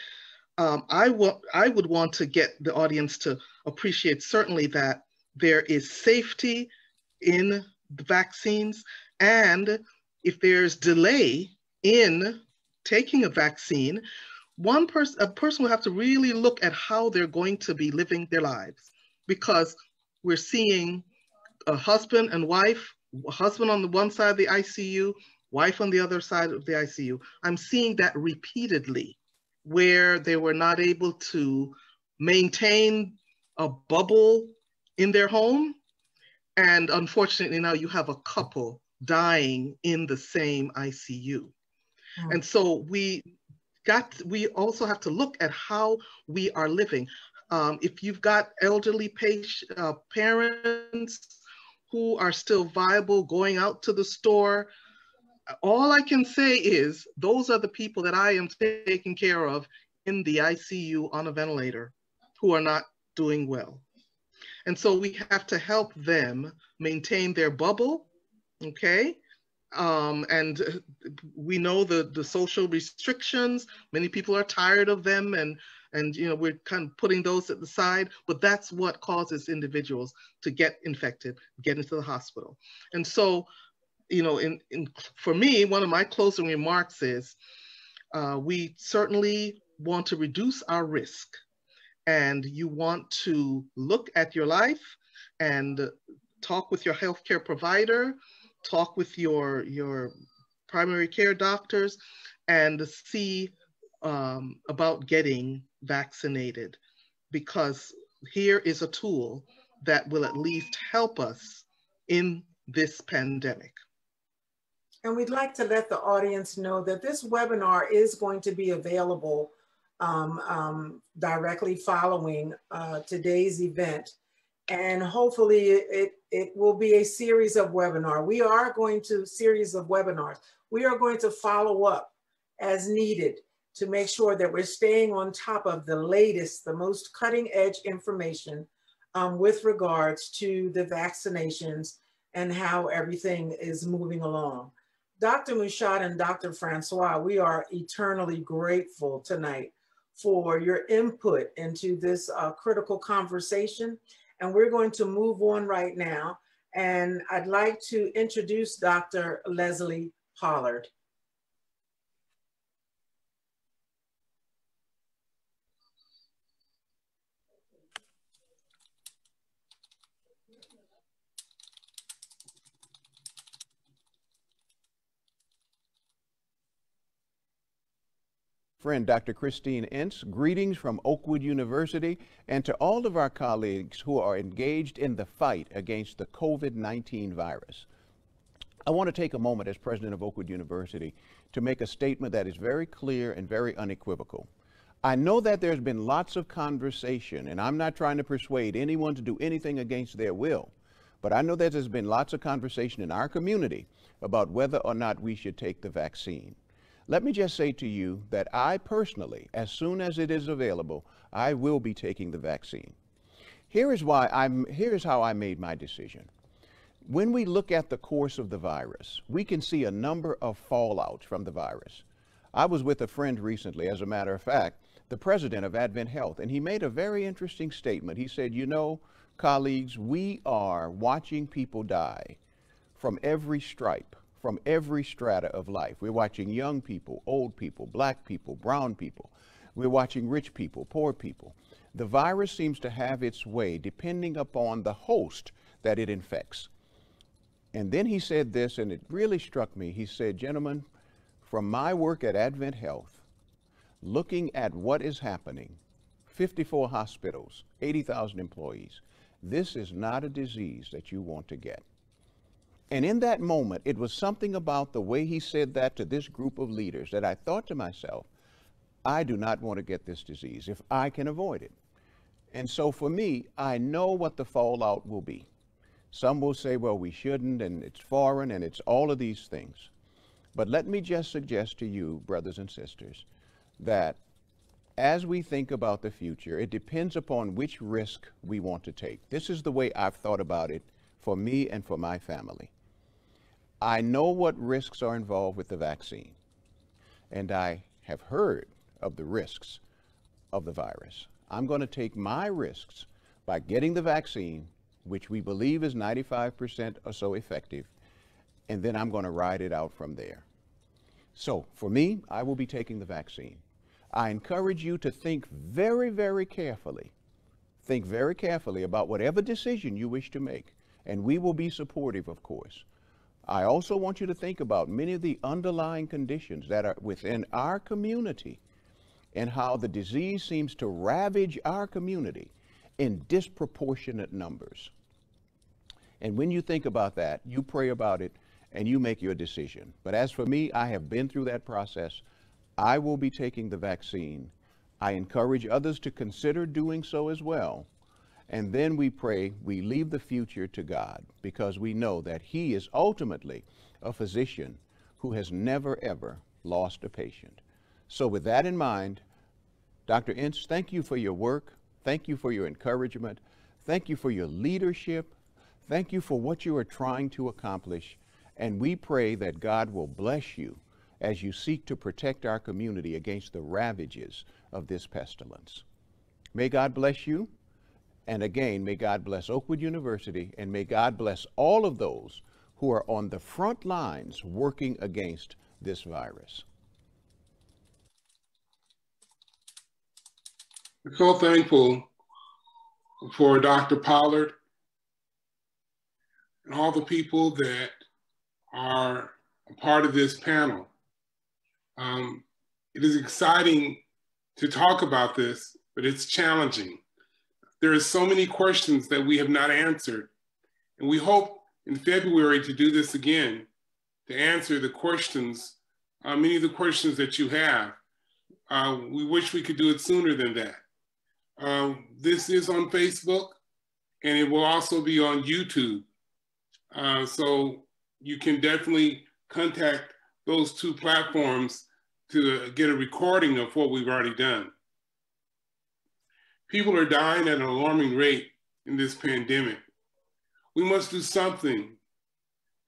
I would want to get the audience to appreciate certainly that there is safety in the vaccines, and if there's delay in taking a vaccine, a person will have to really look at how they're going to be living their lives, because we're seeing a husband and wife, husband on the one side of the ICU, wife on the other side of the ICU. I'm seeing that repeatedly, where they were not able to maintain a bubble in their home. And unfortunately, now you have a couple dying in the same ICU. Mm. And so we also have to look at how we are living. If you've got elderly parents who are still viable, going out to the store, all I can say is those are the people that I am taking care of in the ICU on a ventilator who are not doing well. And so we have to help them maintain their bubble, okay? And we know the social restrictions, many people are tired of them, and we're kind of putting those at the side, but that's what causes individuals to get infected, get into the hospital. And so, for me, one of my closing remarks is we certainly want to reduce our risk, and you want to look at your life and talk with your healthcare provider, talk with your primary care doctors, and see about getting vaccinated, because here is a tool that will at least help us in this pandemic. And we'd like to let the audience know that this webinar is going to be available directly following today's event. And hopefully it will be a series of webinars. We are going to follow up as needed to make sure that we're staying on top of the latest, the most cutting edge information with regards to the vaccinations and how everything is moving along. Dr. Mouchad and Dr. Francois, we are eternally grateful tonight for your input into this critical conversation. And we're going to move on right now. And I'd like to introduce Dr. Leslie Pollard. Friend Dr. Christine Entz, greetings from Oakwood University, and to all of our colleagues who are engaged in the fight against the COVID-19 virus. I want to take a moment as president of Oakwood University to make a statement that is very clear and very unequivocal. I know that there's been lots of conversation, and I'm not trying to persuade anyone to do anything against their will, but I know that there's been lots of conversation in our community about whether or not we should take the vaccine. Let me just say to you that I personally, as soon as it is available, I will be taking the vaccine. Here is how I made my decision. When we look at the course of the virus, we can see a number of fallouts from the virus. I was with a friend recently, as a matter of fact, the president of Advent Health, and he made a very interesting statement. He said, you know, colleagues, we are watching people die from every stripe, from every strata of life. We're watching young people, old people, black people, brown people. We're watching rich people, poor people. The virus seems to have its way depending upon the host that it infects. And then he said this, and it really struck me. He said, gentlemen, from my work at Advent Health, looking at what is happening, 54 hospitals, 80,000 employees. This is not a disease that you want to get. And in that moment, it was something about the way he said that to this group of leaders that I thought to myself, I do not want to get this disease if I can avoid it. And so for me, I know what the fallout will be. Some will say, well, we shouldn't, and it's foreign, and it's all of these things. But let me just suggest to you, brothers and sisters, that as we think about the future, it depends upon which risk we want to take. This is the way I've thought about it for me and for my family. I know what risks are involved with the vaccine, and I have heard of the risks of the virus. I'm going to take my risks by getting the vaccine, which we believe is 95% or so effective, and then I'm going to ride it out from there. So for me, I will be taking the vaccine. I encourage you to think very, very carefully. Think very carefully about whatever decision you wish to make, and we will be supportive, of course. I also want you to think about many of the underlying conditions that are within our community and how the disease seems to ravage our community in disproportionate numbers. And when you think about that, you pray about it and you make your decision. But as for me, I have been through that process. I will be taking the vaccine. I encourage others to consider doing so as well. And then we pray, we leave the future to God, because we know that He is ultimately a physician who has never, ever lost a patient. So with that in mind, Dr. Ince, thank you for your work. Thank you for your encouragement. Thank you for your leadership. Thank you for what you are trying to accomplish. And we pray that God will bless you as you seek to protect our community against the ravages of this pestilence. May God bless you. And again, may God bless Oakwood University, and may God bless all of those who are on the front lines working against this virus. I'm so thankful for Dr. Pollard and all the people that are a part of this panel. It is exciting to talk about this, but it's challenging. There are so many questions that we have not answered, and we hope in February to do this again, to answer the questions, many of the questions that you have. We wish we could do it sooner than that. This is on Facebook, and it will also be on YouTube. So you can definitely contact those two platforms to get a recording of what we've already done. People are dying at an alarming rate in this pandemic. We must do something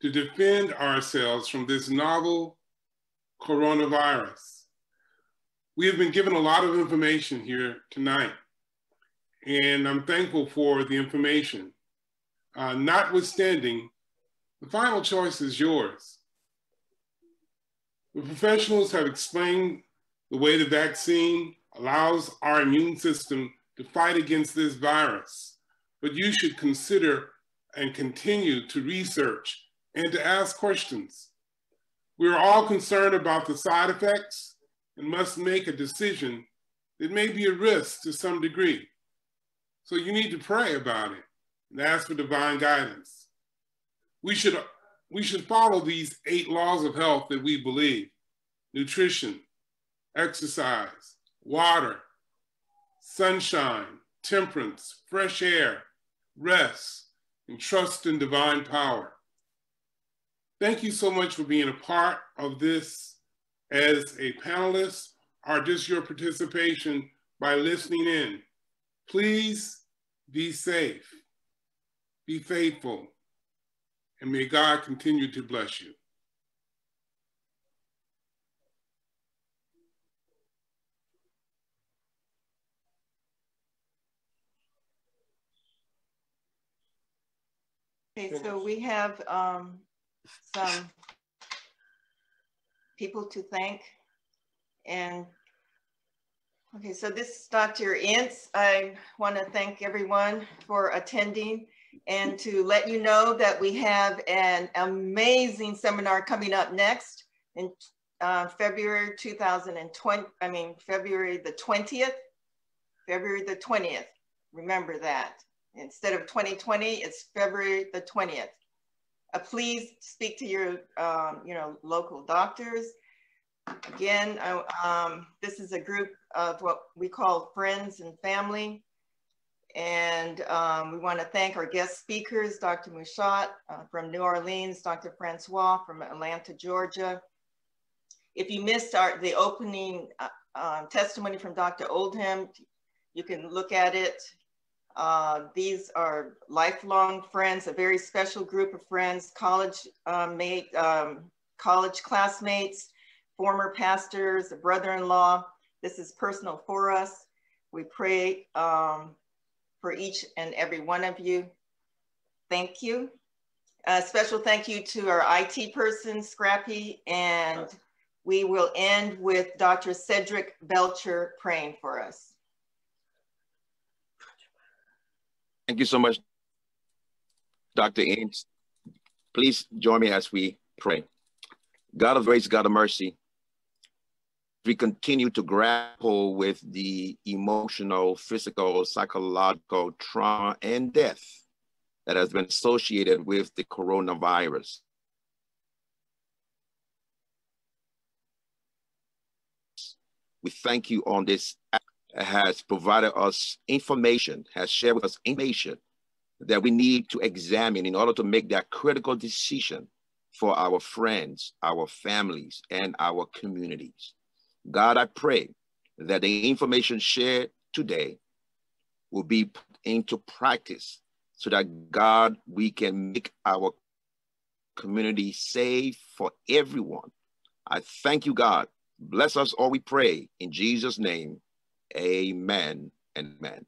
to defend ourselves from this novel coronavirus. We have been given a lot of information here tonight, and I'm thankful for the information. Notwithstanding, the final choice is yours. The professionals have explained the way the vaccine allows our immune system to fight against this virus, but you should consider and continue to research and to ask questions. We are all concerned about the side effects and must make a decision that may be a risk to some degree. So you need to pray about it and ask for divine guidance. We should follow these 8 laws of health that we believe: nutrition, exercise, water, sunshine, temperance, fresh air, rest, and trust in divine power. Thank you so much for being a part of this as a panelist, or just your participation by listening in. Please be safe, be faithful, and may God continue to bless you. Okay, so we have some people to thank. And okay, so this is Dr. Ince. I want to thank everyone for attending and to let you know that we have an amazing seminar coming up next in February 2020, February the 20th. February the 20th. Remember that. Instead of 2020, it's February the 20th. Please speak to your local doctors. Again, this is a group of what we call friends and family. And we want to thank our guest speakers, Dr. Mushat from New Orleans, Dr. Francois from Atlanta, Georgia. If you missed the opening testimony from Dr. Oldham, you can look at it. These are lifelong friends, a very special group of friends, college classmates, former pastors, a brother-in-law. This is personal for us. We pray for each and every one of you. Thank you. A special thank you to our IT person, Scrappy, and we will end with Dr. Cedric Belcher praying for us. Thank you so much, Dr. Ames. Please join me as we pray. God of grace, God of mercy, we continue to grapple with the emotional, physical, psychological trauma and death that has been associated with the coronavirus. We thank you on this app has provided us information, has shared with us information that we need to examine in order to make that critical decision for our friends, our families, and our communities. God, I pray that the information shared today will be put into practice so that, God, we can make our community safe for everyone. I thank you, God. Bless us all, we pray. In Jesus' name, amen and amen.